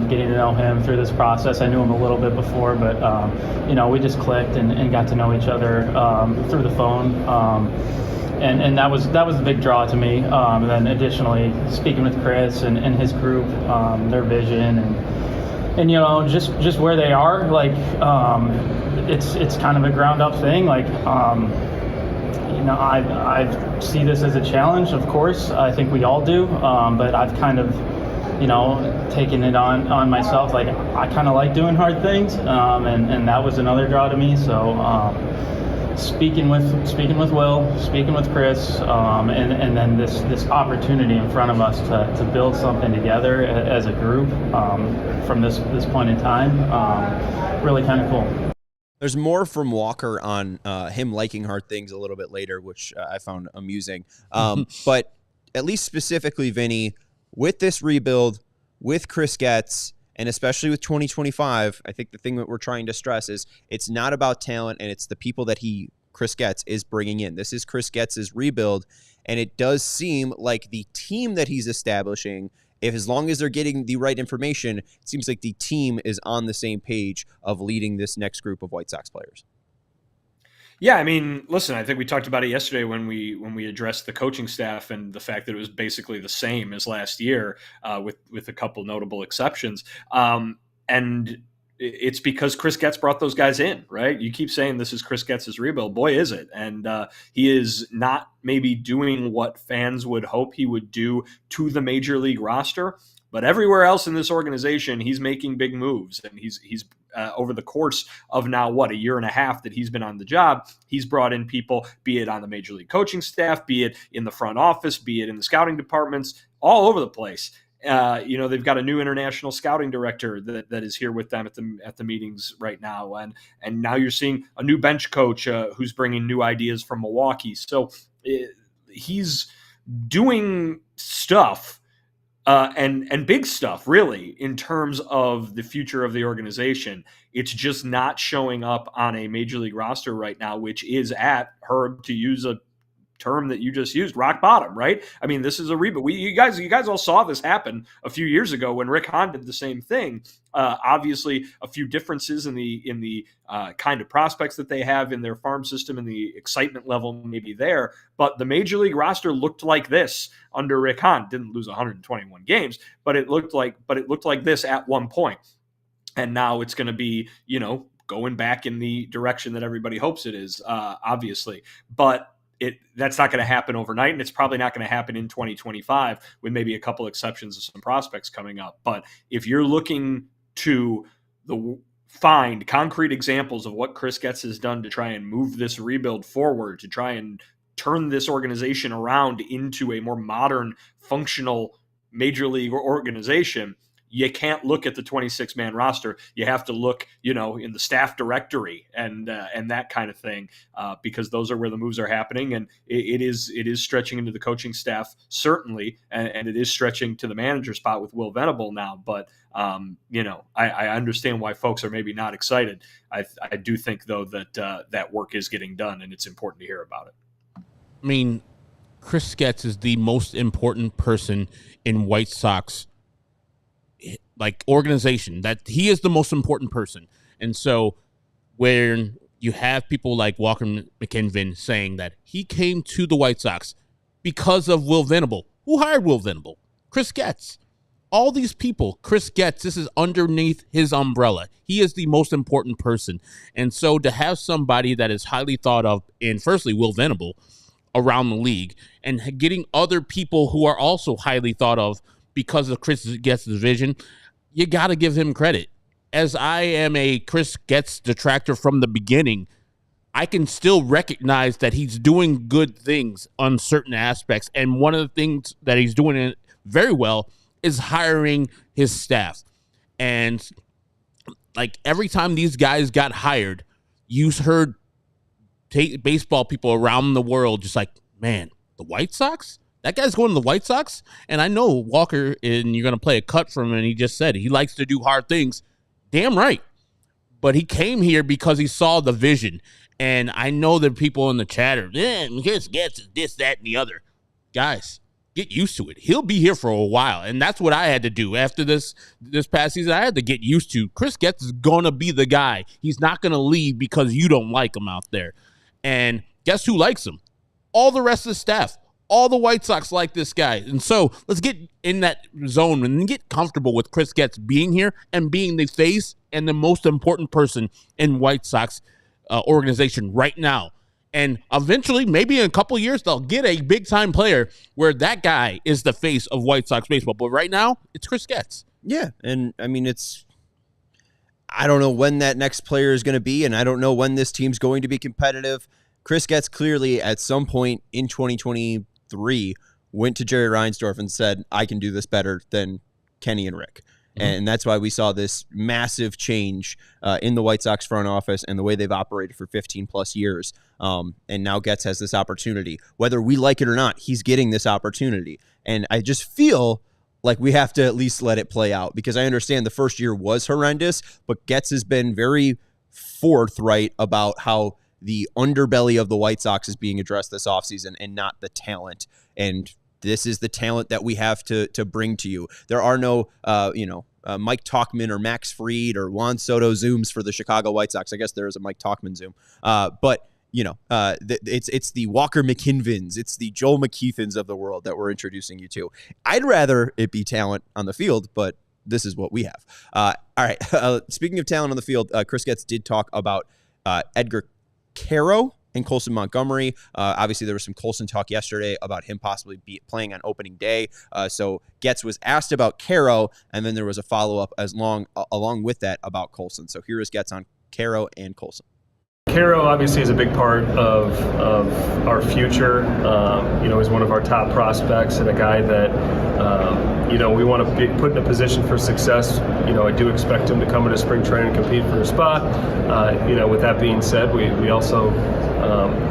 getting to know him through this process. I knew him a little bit before, but we just clicked and got to know each other through the phone. And that was the big draw to me. And then additionally, speaking with Chris and his group, their vision and just where they are, like it's kind of a ground up thing. Like I see this as a challenge, of course. I think we all do, but I've kind of, taken it on myself. Like I kind of like doing hard things, and that was another draw to me. So speaking with Will, speaking with Chris, and then this opportunity in front of us to build something together as a group from this point in time, really kind of cool. There's more from Walker on him liking hard things a little bit later, which I found amusing. But at least specifically, Vinny, with this rebuild, with Chris Getz, and especially with 2025, I think the thing that we're trying to stress is it's not about talent, and it's the people that Chris Getz is bringing in. This is Chris Getz's rebuild, and it does seem like the team that he's establishing, if as long as they're getting the right information, it seems like the team is on the same page of leading this next group of White Sox players. Yeah, I mean, listen, I think we talked about it yesterday when we addressed the coaching staff and the fact that it was basically the same as last year, with a couple notable exceptions. And it's because Chris Getz brought those guys in, right? You keep saying this is Chris Getz's rebuild. Boy, is it. And he is not maybe doing what fans would hope he would do to the major league roster, but everywhere else in this organization, he's making big moves. And he's over the course of now, a year and a half that he's been on the job, he's brought in people, be it on the major league coaching staff, be it in the front office, be it in the scouting departments, all over the place. They've got a new international scouting director that is here with them at the meetings right now, and now you're seeing a new bench coach who's bringing new ideas from Milwaukee. So he's doing stuff and big stuff, really, in terms of the future of the organization. It's just not showing up on a major league roster right now, which is at, Herb, to use a term that you just used, rock bottom, right? I mean, this is a rebuild. You guys all saw this happen a few years ago when Rick Hahn did the same thing. Obviously, a few differences in the kind of prospects that they have in their farm system and the excitement level maybe there. But the major league roster looked like this under Rick Hahn. Didn't lose 121 games, but it looked like this at one point. And now it's going to be, going back in the direction that everybody hopes it is, obviously. But that's not going to happen overnight, and it's probably not going to happen in 2025 with maybe a couple exceptions of some prospects coming up. But if you're looking to find concrete examples of what Chris Getz has done to try and move this rebuild forward, to try and turn this organization around into a more modern, functional major league organization, you can't look at the 26-man roster. You have to look, in the staff directory and that kind of thing, because those are where the moves are happening. And it is stretching into the coaching staff, certainly, and it is stretching to the manager spot with Will Venable now. But, I understand why folks are maybe not excited. I do think, though, that that work is getting done, and it's important to hear about it. I mean, Chris Getz is the most important person in White Sox organization, that he is the most important person. And so when you have people like Walker McKinven saying that he came to the White Sox because of Will Venable, who hired Will Venable? Chris Getz. All these people, Chris Getz, this is underneath his umbrella. He is the most important person. And so to have somebody that is highly thought of in, firstly, Will Venable around the league, and getting other people who are also highly thought of because of Chris Getz's vision, you got to give him credit. As I am a Chris Getz detractor from the beginning, I can still recognize that he's doing good things on certain aspects. And one of the things that he's doing very well is hiring his staff. And every time these guys got hired, you heard baseball people around the world just like, man, the White Sox? That guy's going to the White Sox? And I know Walker, and you're going to play a cut from him, and he just said he likes to do hard things. Damn right. But he came here because he saw the vision. And I know that people in the chat are, Chris Getz this, that, and the other. Guys, get used to it. He'll be here for a while. And that's what I had to do after this past season. I had to get used to Chris Getz is going to be the guy. He's not going to leave because you don't like him out there. And guess who likes him? All the rest of the staff. All the White Sox like this guy. And so let's get in that zone and get comfortable with Chris Getz being here and being the face and the most important person in White Sox organization right now. And eventually, maybe in a couple of years, they'll get a big-time player where that guy is the face of White Sox baseball. But right now, it's Chris Getz. Yeah, and I mean, I don't know when that next player is going to be, and I don't know when this team's going to be competitive. Chris Getz clearly, at some point in 2023, went to Jerry Reinsdorf and said, I can do this better than Kenny and Rick. And that's why we saw this massive change in the White Sox front office and the way they've operated for 15 plus years. And now Getz has this opportunity. Whether we like it or not, he's getting this opportunity. And I just feel like we have to at least let it play out, because I understand the first year was horrendous, but Getz has been very forthright about how the underbelly of the White Sox is being addressed this offseason and not the talent. And this is the talent that we have to bring to you. There are no, Mike Tauchman or Max Fried or Juan Soto Zooms for the Chicago White Sox. I guess there is a Mike Tauchman Zoom. But it's the Walker McKinvens, it's the Joel McKeithans of the world that we're introducing you to. I'd rather it be talent on the field, but this is what we have. All right. Speaking of talent on the field, Chris Getz did talk about Edgar Caro and Colson Montgomery. Obviously, there was some Colson talk yesterday about him possibly playing on opening day. So Getz was asked about Caro, and then there was a follow-up along with that about Colson. So here is Getz on Caro and Colson. Caro obviously is a big part of our future. He's one of our top prospects and a guy that, we want to be put in a position for success. I do expect him to come into spring training and compete for a spot. With that being said, we also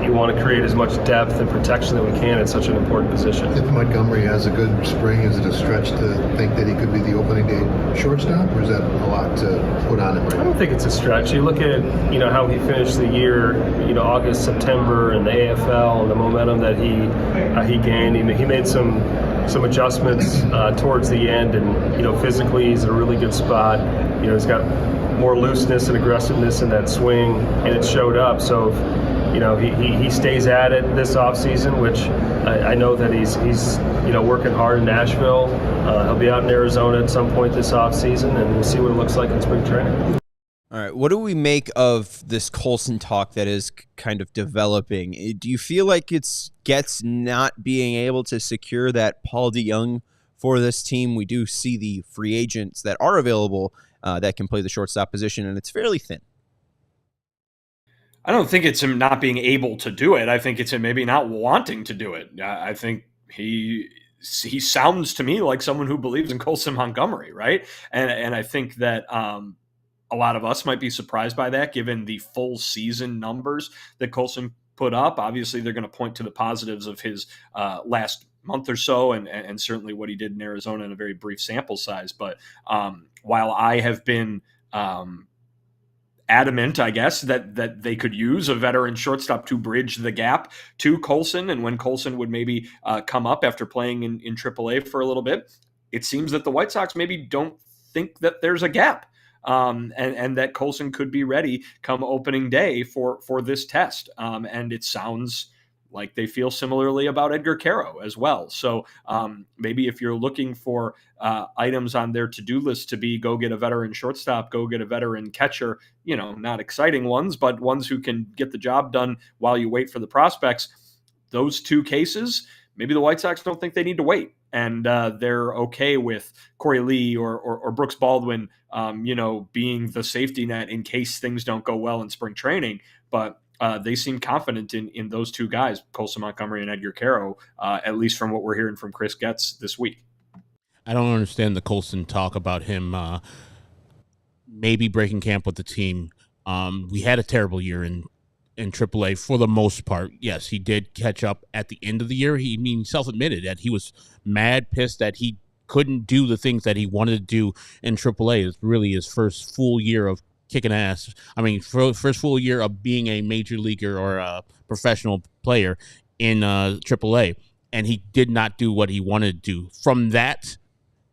you want to create as much depth and protection that we can at such an important position. If Montgomery has a good spring, is it a stretch to think that he could be the opening day shortstop, or is that a lot to put on him right now? I don't think it's a stretch. You look at, how he finished the year, August, September, and the AFL and the momentum that he gained. He made some adjustments towards the end, and physically he's in a really good spot. He's got more looseness and aggressiveness in that swing, and it showed up. So he stays at it this offseason, which I know that he's working hard in Nashville. He'll be out in Arizona at some point this offseason, and we'll see what it looks like in spring training. All right, what do we make of this Colson talk that is kind of developing? Do you feel like it's Getz not being able to secure that Paul DeJong for this team? We do see the free agents that are available that can play the shortstop position, and it's fairly thin. I don't think it's him not being able to do it. I think it's him maybe not wanting to do it. I think he sounds to me like someone who believes in Colson Montgomery, right? And I think that a lot of us might be surprised by that, given the full season numbers that Colson put up. Obviously, they're going to point to the positives of his last month or so, and certainly what he did in Arizona in a very brief sample size. But while I have been adamant, I guess, that they could use a veteran shortstop to bridge the gap to Colson, and when Colson would maybe come up after playing in AAA for a little bit, it seems that the White Sox maybe don't think that there's a gap. And that Colson could be ready come opening day for this test. And it sounds like they feel similarly about Edgar Caro as well. So maybe if you're looking for items on their to-do list to be go get a veteran shortstop, go get a veteran catcher, not exciting ones, but ones who can get the job done while you wait for the prospects, those two cases, maybe the White Sox don't think they need to wait. And they're okay with Corey Lee or Brooks Baldwin, being the safety net in case things don't go well in spring training. But they seem confident in those two guys, Colson Montgomery and Edgar Caro, at least from what we're hearing from Chris Getz this week. I don't understand the Colson talk about him maybe breaking camp with the team. We had a terrible year in AAA for the most part. Yes, he did catch up at the end of the year. He self-admitted that he was mad, pissed that he couldn't do the things that he wanted to do in AAA. It's really his first full year of kicking ass. First full year of being a major leaguer or a professional player in AAA, and he did not do what he wanted to do. From that,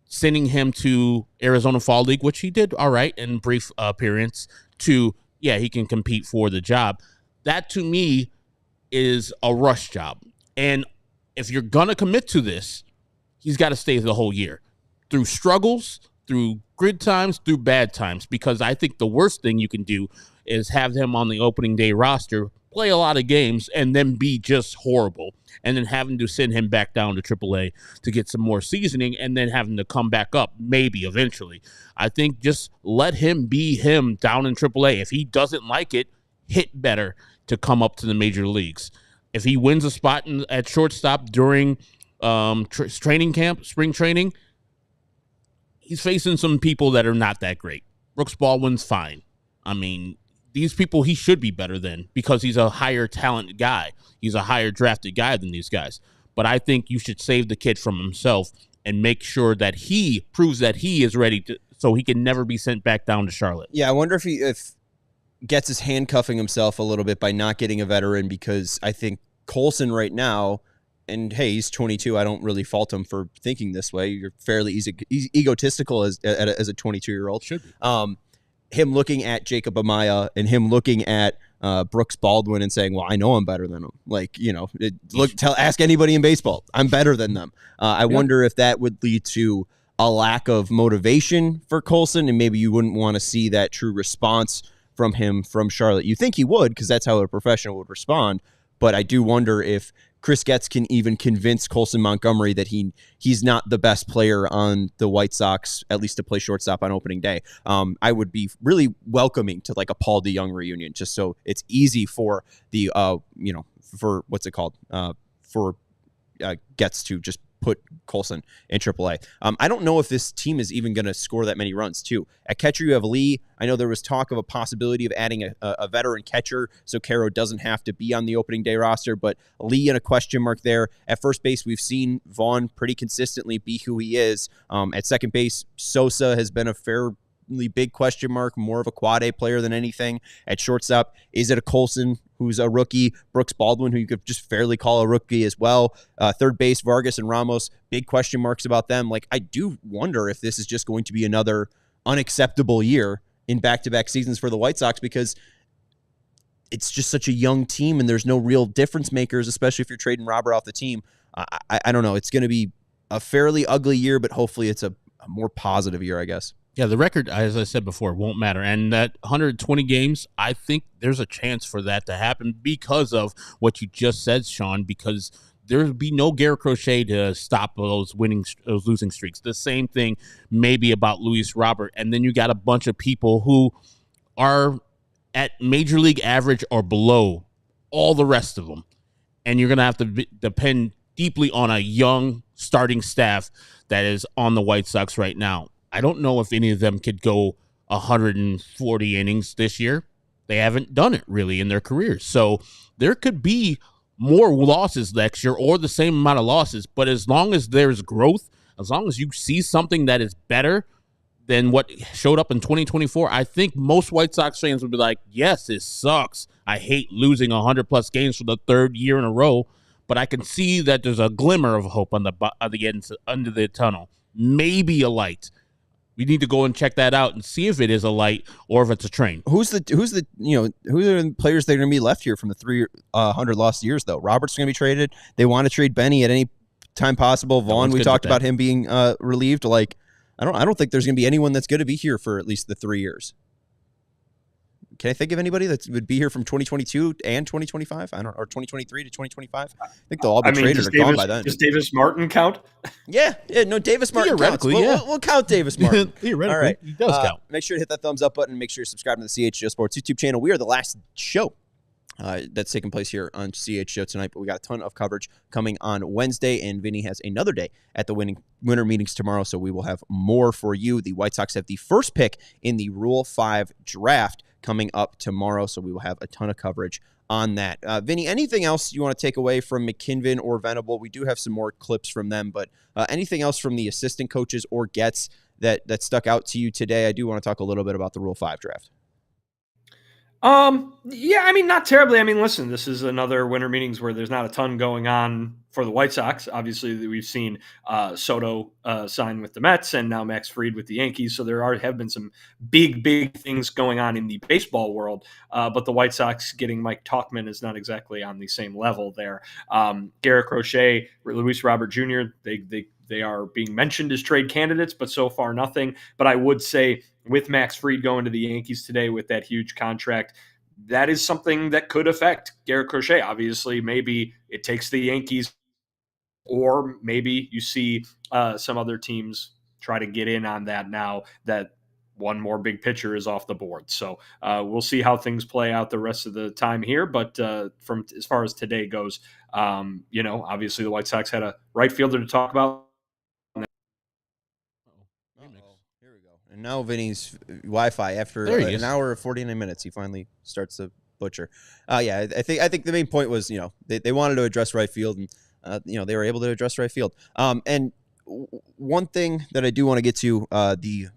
sending him to Arizona Fall League, which he did all right in brief appearance, to, he can compete for the job. That, to me, is a rush job. And if you're going to commit to this, he's got to stay the whole year. Through struggles, through good times, through bad times. Because I think the worst thing you can do is have him on the opening day roster, play a lot of games, and then be just horrible. And then having to send him back down to AAA to get some more seasoning, and then having to come back up, maybe eventually. I think just let him be him down in AAA. If he doesn't like it, hit better to come up to the major leagues. If he wins a spot at shortstop during training camp, spring training, he's facing some people that are not that great. Brooks Baldwin's fine. I mean, these people he should be better than because he's a higher talent guy. He's a higher drafted guy than these guys. But I think you should save the kid from himself and make sure that he proves that he is ready to, so he can never be sent back down to Charlotte. Yeah, I wonder if Getz is handcuffing himself a little bit by not getting a veteran, because I think Colson right now, and hey, he's 22. I don't really fault him for thinking this way. You're fairly egotistical as a 22-year-old. Should be. Him looking at Jacob Amaya and him looking at Brooks Baldwin and saying, well, I know I'm better than him. Like, ask anybody in baseball. I'm better than them. I wonder if that would lead to a lack of motivation for Colson, and maybe you wouldn't want to see that true response from him from Charlotte. You think he would, because that's how a professional would respond. But I do wonder if Chris Getz can even convince Colson Montgomery that he's not the best player on the White Sox, at least to play shortstop on opening day. I would be really welcoming to like a Paul DeJong reunion, just so it's easy for the for what's it called for Getz to just put Colson in AAA. I don't know if this team is even going to score that many runs, too. At catcher, you have Lee. I know there was talk of a possibility of adding a veteran catcher so Caro doesn't have to be on the opening day roster, but Lee and a question mark there. At first base, we've seen Vaughn pretty consistently be who he is. At second base, Sosa has been a fairly big question mark, more of a quad A player than anything. At shortstop, is it a Colson who's a rookie, Brooks Baldwin, who you could just fairly call a rookie as well? Third base, Vargas and Ramos, big question marks about them. Like, I do wonder if this is just going to be another unacceptable year in back-to-back seasons for the White Sox, because it's just such a young team and there's no real difference makers, especially if you're trading Robert off the team. I don't know. It's going to be a fairly ugly year, but hopefully it's a more positive year, I guess. Yeah, the record, as I said before, won't matter. And that 120 games, I think there's a chance for that to happen because of what you just said, Sean, because there would be no Garrett Crochet to stop those losing streaks. The same thing maybe about Luis Robert. And then you got a bunch of people who are at major league average or below all the rest of them. And you're going to have to depend deeply on a young starting staff that is on the White Sox right now. I don't know if any of them could go 140 innings this year. They haven't done it really in their careers. So there could be more losses next year or the same amount of losses. But as long as there's growth, as long as you see something that is better than what showed up in 2024, I think most White Sox fans would be like, yes, it sucks. I hate losing 100-plus games for the third year in a row. But I can see that there's a glimmer of hope on the end, under the tunnel.Maybe a light. We need to go and check that out and see if it is a light or if it's a train. Who are the players that are going to be left here from the 300 lost years, though? Robert's going to be traded. They want to trade Benny at any time possible. Vaughn, we talked about him being relieved. Like, I don't think there's going to be anyone that's going to be here for at least the 3 years. Can I think of anybody that would be here from 2022 and 2025? Or 2023 to 2025. I think they'll all be traded or gone by then. Does Davis Martin count? Yeah, no, Davis Martin counts. We'll count Davis Martin. Theoretically, all right. He does count. Make sure to hit that thumbs up button and make sure you subscribe to the CHGO Sports YouTube channel. We are the last show that's taking place here on CHGO tonight, but we got a ton of coverage coming on Wednesday, and Vinny has another day at the winter meetings tomorrow, so we will have more for you. The White Sox have the first pick in the Rule 5 draft coming up tomorrow, so we will have a ton of coverage on that. Vinny, anything else you want to take away from McKinven or Venable? We do have some more clips from them, but anything else from the assistant coaches or Getz that stuck out to you today? I do want to talk a little bit about the Rule 5 draft. Yeah, I mean, not terribly. I mean, listen, this is another winter meetings where there's not a ton going on for the White Sox. Obviously, we've seen Soto sign with the Mets and now Max Fried with the Yankees. So there have been some big things going on in the baseball world. But the White Sox getting Mike Tauchman is not exactly on the same level there. Garrett Crochet, Luis Robert Jr., they are being mentioned as trade candidates, but so far nothing. But I would say with Max Fried going to the Yankees today with that huge contract, that is something that could affect Garrett Crochet. Obviously, maybe it takes the Yankees, or maybe you see some other teams try to get in on that now that one more big pitcher is off the board. So we'll see how things play out the rest of the time here. But from as far as today goes, obviously the White Sox had a right fielder to talk about. And now Vinny's Wi-Fi, after an hour and 49 minutes, he finally starts to butcher. I think the main point was, they wanted to address right field, and they were able to address right field. And one thing that I do want to get to, the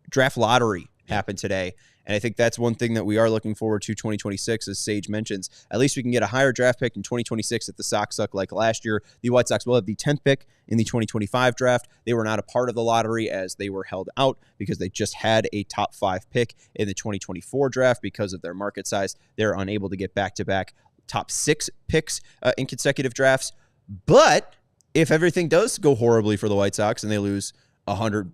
draft lottery happened today. And I think that's one thing that we are looking forward to 2026, as Sage mentions. At least we can get a higher draft pick in 2026 if the Sox suck like last year. The White Sox will have the 10th pick in the 2025 draft. They were not a part of the lottery as they were held out because they just had a top 5 pick in the 2024 draft because of their market size. They're unable to get back-to-back top 6 picks in consecutive drafts. But if everything does go horribly for the White Sox and they lose 100+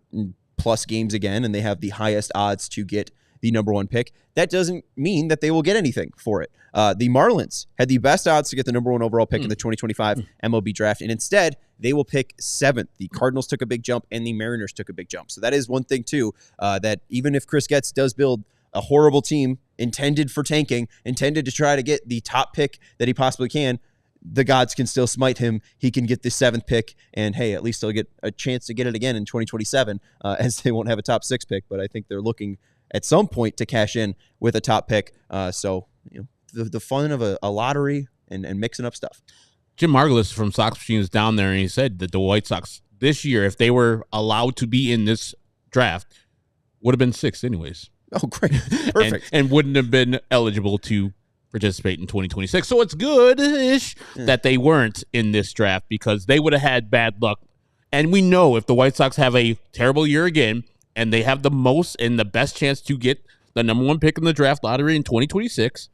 games again and they have the highest odds to get the number 1 pick, that doesn't mean that they will get anything for it. The Marlins had the best odds to get the number 1 overall pick in the 2025 MLB draft, and instead they will pick 7th. The Cardinals took a big jump, and the Mariners took a big jump. So that is one thing, too, that even if Chris Getz does build a horrible team intended for tanking, intended to try to get the top pick that he possibly can, the gods can still smite him. He can get the 7th pick, and hey, at least he'll get a chance to get it again in 2027, as they won't have a top 6 pick, but I think they're looking at some point to cash in with a top pick. So the fun of a lottery and mixing up stuff. Jim Margulis from Sox Machine is down there, and he said that the White Sox this year, if they were allowed to be in this draft, would have been 6th anyways. Oh, great. Perfect. and wouldn't have been eligible to participate in 2026. So it's good-ish that they weren't in this draft because they would have had bad luck. And we know if the White Sox have a terrible year again, and they have the most and the best chance to get the number 1 pick in the draft lottery in 2026,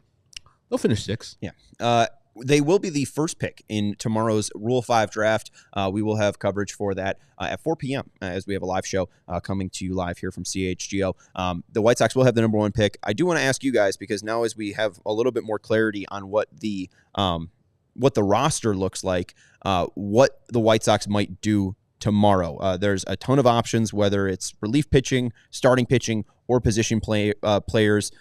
they'll finish 6th. Yeah. They will be the first pick in tomorrow's Rule 5 draft. We will have coverage for that at 4 p.m. As we have a live show coming to you live here from CHGO. The White Sox will have the number 1 pick. I do want to ask you guys, because now as we have a little bit more clarity on what the roster looks like, what the White Sox might do tomorrow. There's a ton of options, whether it's relief pitching, starting pitching, or position players.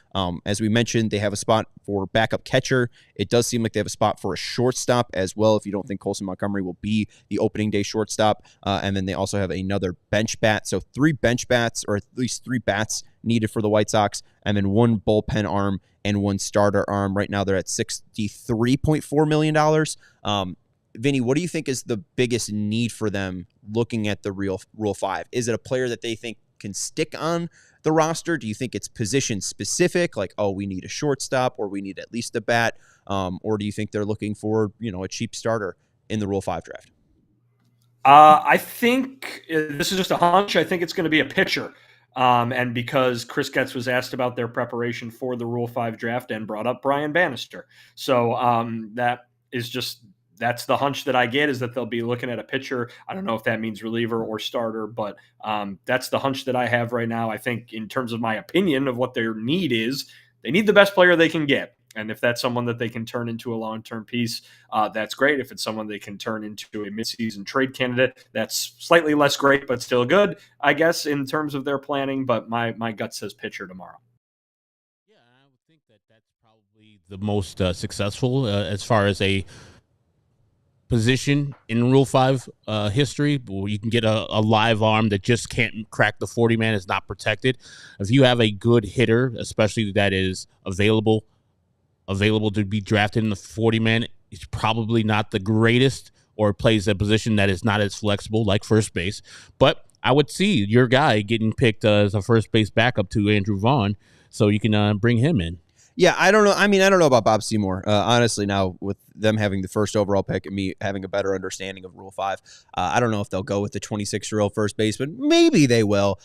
As we mentioned, they have a spot for backup catcher. It does seem like they have a spot for a shortstop as well, if you don't think Colson Montgomery will be the opening day shortstop. And then they also have another bench bat. So 3 bench bats, or at least 3 bats needed for the White Sox, and then 1 bullpen arm and 1 starter arm. Right now they're at $63.4 million. Vinny, what do you think is the biggest need for them looking at the Rule 5? Is it a player that they think can stick on the roster? Do you think it's position specific, like, oh, we need a shortstop, or we need at least a bat? Or do you think they're looking for, a cheap starter in the Rule 5 draft? I think this is just a hunch. I think it's going to be a pitcher. And because Chris Getz was asked about their preparation for the Rule 5 draft and brought up Brian Bannister. So that's the hunch that I get, is that they'll be looking at a pitcher. I don't know if that means reliever or starter, but that's the hunch that I have right now. I think in terms of my opinion of what their need is, they need the best player they can get. And if that's someone that they can turn into a long-term piece, that's great. If it's someone they can turn into a midseason trade candidate, that's slightly less great, but still good, I guess, in terms of their planning. But my gut says pitcher tomorrow. Yeah, I would think that's probably the most successful as far as a position in Rule 5 history, where you can get a live arm that just can't crack the 40-man, is not protected. If you have a good hitter, especially that is available to be drafted in the 40-man, it's probably not the greatest, or plays a position that is not as flexible like first base. But I would see your guy getting picked as a first base backup to Andrew Vaughn, so you can bring him in. Yeah, I don't know. I mean, I don't know about Bob Seymour. Honestly, now with them having the first overall pick and me having a better understanding of Rule 5, I don't know if they'll go with the 26-year-old first baseman. Maybe they will.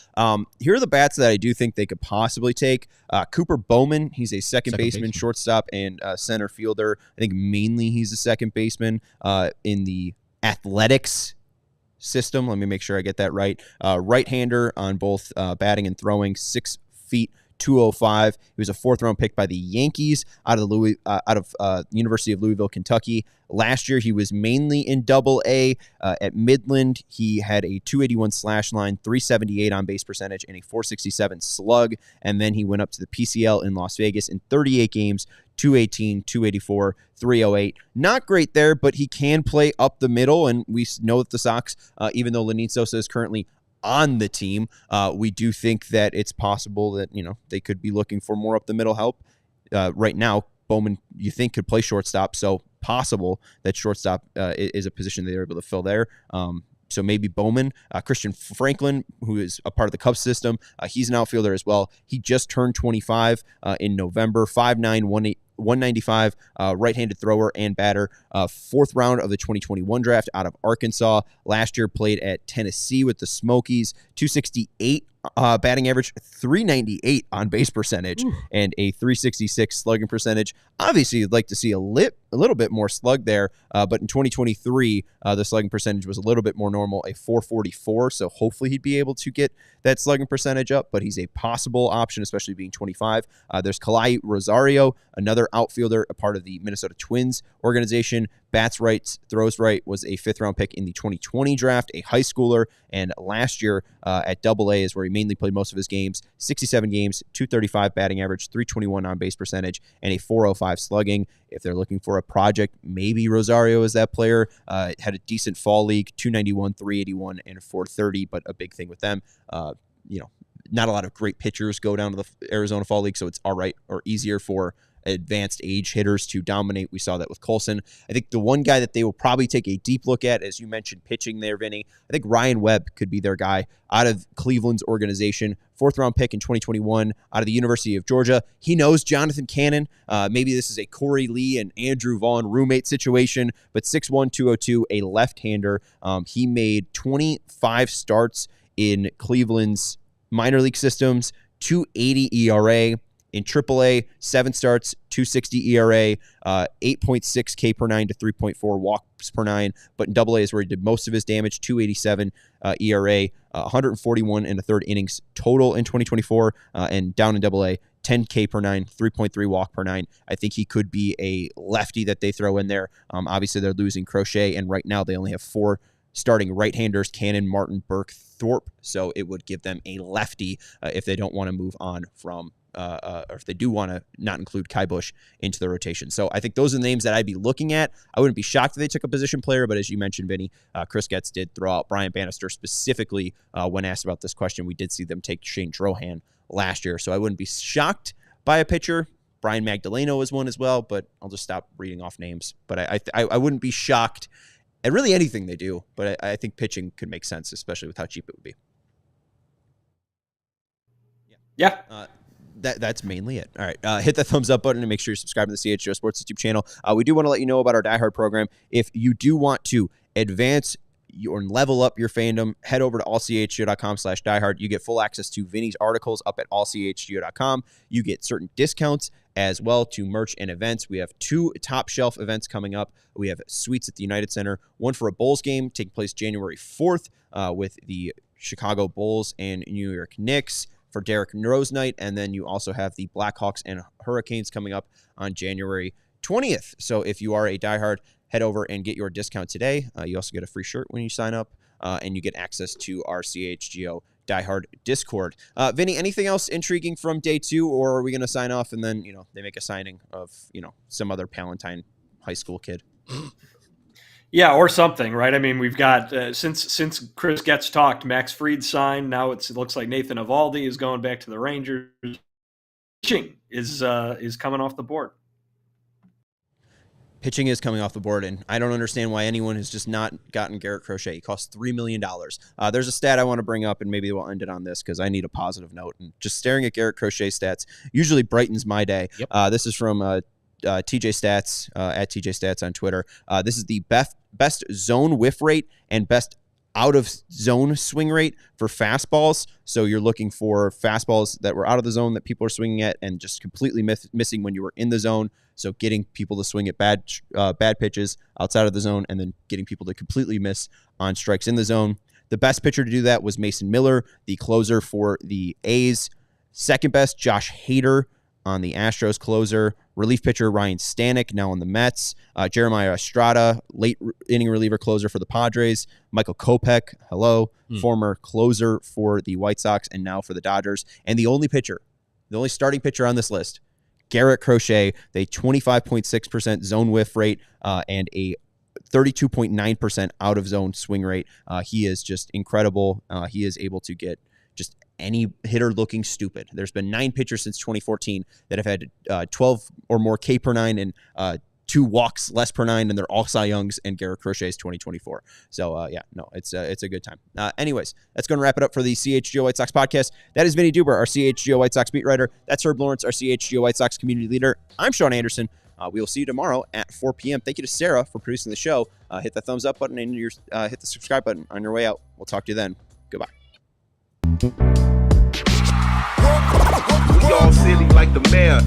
Here are the bats that I do think they could possibly take. Cooper Bowman, he's a second baseman, shortstop, and center fielder. I think mainly he's a second baseman in the athletics system. Let me make sure I get that right. Right-hander on both batting and throwing, 6 feet. 205. He was a 4th-round pick by the Yankees out of University of Louisville, Kentucky. Last year, he was mainly in Double-A. At Midland, he had a 281 slash line, 378 on base percentage, and a 467 slug. And then he went up to the PCL in Las Vegas in 38 games, 218, 284, 308. Not great there, but he can play up the middle, and we know that the Sox, even though Lenyn Sosa is currently on the team. We do think that it's possible that, they could be looking for more up the middle help. Right now, Bowman, you think, could play shortstop, so possible that shortstop is a position they're able to fill there. So maybe Bowman. Christian Franklin, who is a part of the Cubs system, he's an outfielder as well. He just turned 25 in November, 5'9", 195, right-handed thrower and batter. Fourth round of the 2021 draft out of Arkansas. Last year played at Tennessee with the Smokies. 268 batting average, 398 on base percentage, and a 366 slugging percentage. Obviously, you'd like to see a little bit more slug there, but in 2023, the slugging percentage was a little bit more normal, a 444, so hopefully he'd be able to get that slugging percentage up, but he's a possible option, especially being 25. There's Kalai Rosario, another outfielder, a part of the Minnesota Twins organization. Bats right, throws right, was a fifth-round pick in the 2020 draft, a high schooler, and last year at Double-A is where he mainly played most of his games. 67 games, 235 batting average, 321 on-base percentage, and a 405 slugging. If they're looking for a project, maybe Rosario is that player. Had a decent fall league, 291, 381, and 430, but a big thing with them, not a lot of great pitchers go down to the Arizona Fall League, so it's all right or easier for advanced age hitters to dominate. We saw that with Colson. I think the one guy that they will probably take a deep look at, as you mentioned, pitching there, Vinny, I think Ryan Webb could be their guy out of Cleveland's organization. Fourth round pick in 2021 out of the University of Georgia. He knows Jonathan Cannon. Maybe this is a Corey Lee and Andrew Vaughn roommate situation, but 6'1", 202, a left-hander. He made 25 starts in Cleveland's minor league systems, 2.80 ERA. In AAA, 7 starts, 2.60 ERA, 8.6 K per 9 to 3.4 walks per 9. But in AA is where he did most of his damage, 2.87 ERA, 141 and a third innings total in 2024. And down in AA, 10 K per 9, 3.3 walk per 9. I think he could be a lefty that they throw in there. Obviously, they're losing Crochet, and right now they only have 4 starting right-handers, Cannon, Martin, Burke, Thorpe. So it would give them a lefty if they don't want to move on from or if they do want to not include Kai Bush into the rotation. So I think those are the names that I'd be looking at. I wouldn't be shocked if they took a position player, but as you mentioned, Vinny, Chris Getz did throw out Brian Bannister specifically when asked about this question. We did see them take Shane Drohan last year, so I wouldn't be shocked by a pitcher. Brian Magdaleno is one as well, but I'll just stop reading off names. But I wouldn't be shocked at really anything they do, but I think pitching could make sense, especially with how cheap it would be. Yeah. That's mainly it. All right. Hit the thumbs up button and make sure you're subscribed to the CHGO Sports YouTube channel. We do want to let you know about our Die Hard program. If you do want to advance or level up your fandom, head over to allchgo.com/diehard. You get full access to Vinny's articles up at allchgo.com. You get certain discounts as well to merch and events. We have 2 top shelf events coming up. We have suites at the United Center, one for a Bulls game taking place January 4th with the Chicago Bulls and New York Knicks for Derrick Rose night, and then you also have the Blackhawks and Hurricanes coming up on January 20th. So if you are a diehard, head over and get your discount today. You also get a free shirt when you sign up, and you get access to our CHGO diehard Discord. Vinny, anything else intriguing from day 2, or are we going to sign off and then they make a signing of some other Palatine high school kid? Yeah, or something, right? I mean, we've got since Chris Getz talked, Max Fried signed. Now it looks like Nathan Eovaldi is going back to the Rangers. Pitching is coming off the board. Pitching is coming off the board, and I don't understand why anyone has just not gotten Garrett Crochet. He costs $3 million. There's a stat I want to bring up, and maybe we'll end it on this because I need a positive note. And just staring at Garrett Crochet stats usually brightens my day. Yep. This is from TJ Stats at TJ Stats on Twitter. This is the best zone whiff rate and best out of zone swing rate for fastballs. So you're looking for fastballs that were out of the zone that people are swinging at and just completely missing when you were in the zone. So getting people to swing at bad pitches outside of the zone and then getting people to completely miss on strikes in the zone. The best pitcher to do that was Mason Miller, the closer for the A's. Second best, Josh Hader on the Astros closer. Relief pitcher Ryan Stanek, now on the Mets. Jeremiah Estrada, late inning reliever closer for the Padres. Michael Kopech, former closer for the White Sox and now for the Dodgers. And the only starting pitcher on this list, Garrett Crochet, the 25.6% zone whiff rate and a 32.9% out of zone swing rate. He is just incredible. He is able to get just any hitter looking stupid. There's been 9 pitchers since 2014 that have had 12 or more K per 9 and 2 walks less per 9, and they're all Cy Youngs, and Garrett Crochet's 2024. So, it's a good time. Anyways, that's going to wrap it up for the CHGO White Sox podcast. That is Vinnie Duber, our CHGO White Sox beat writer. That's Herb Lawrence, our CHGO White Sox community leader. I'm Sean Anderson. We will see you tomorrow at 4 p.m. Thank you to Sarah for producing the show. Hit the thumbs up button and hit the subscribe button on your way out. We'll talk to you then. Goodbye. We all silly like the mayor.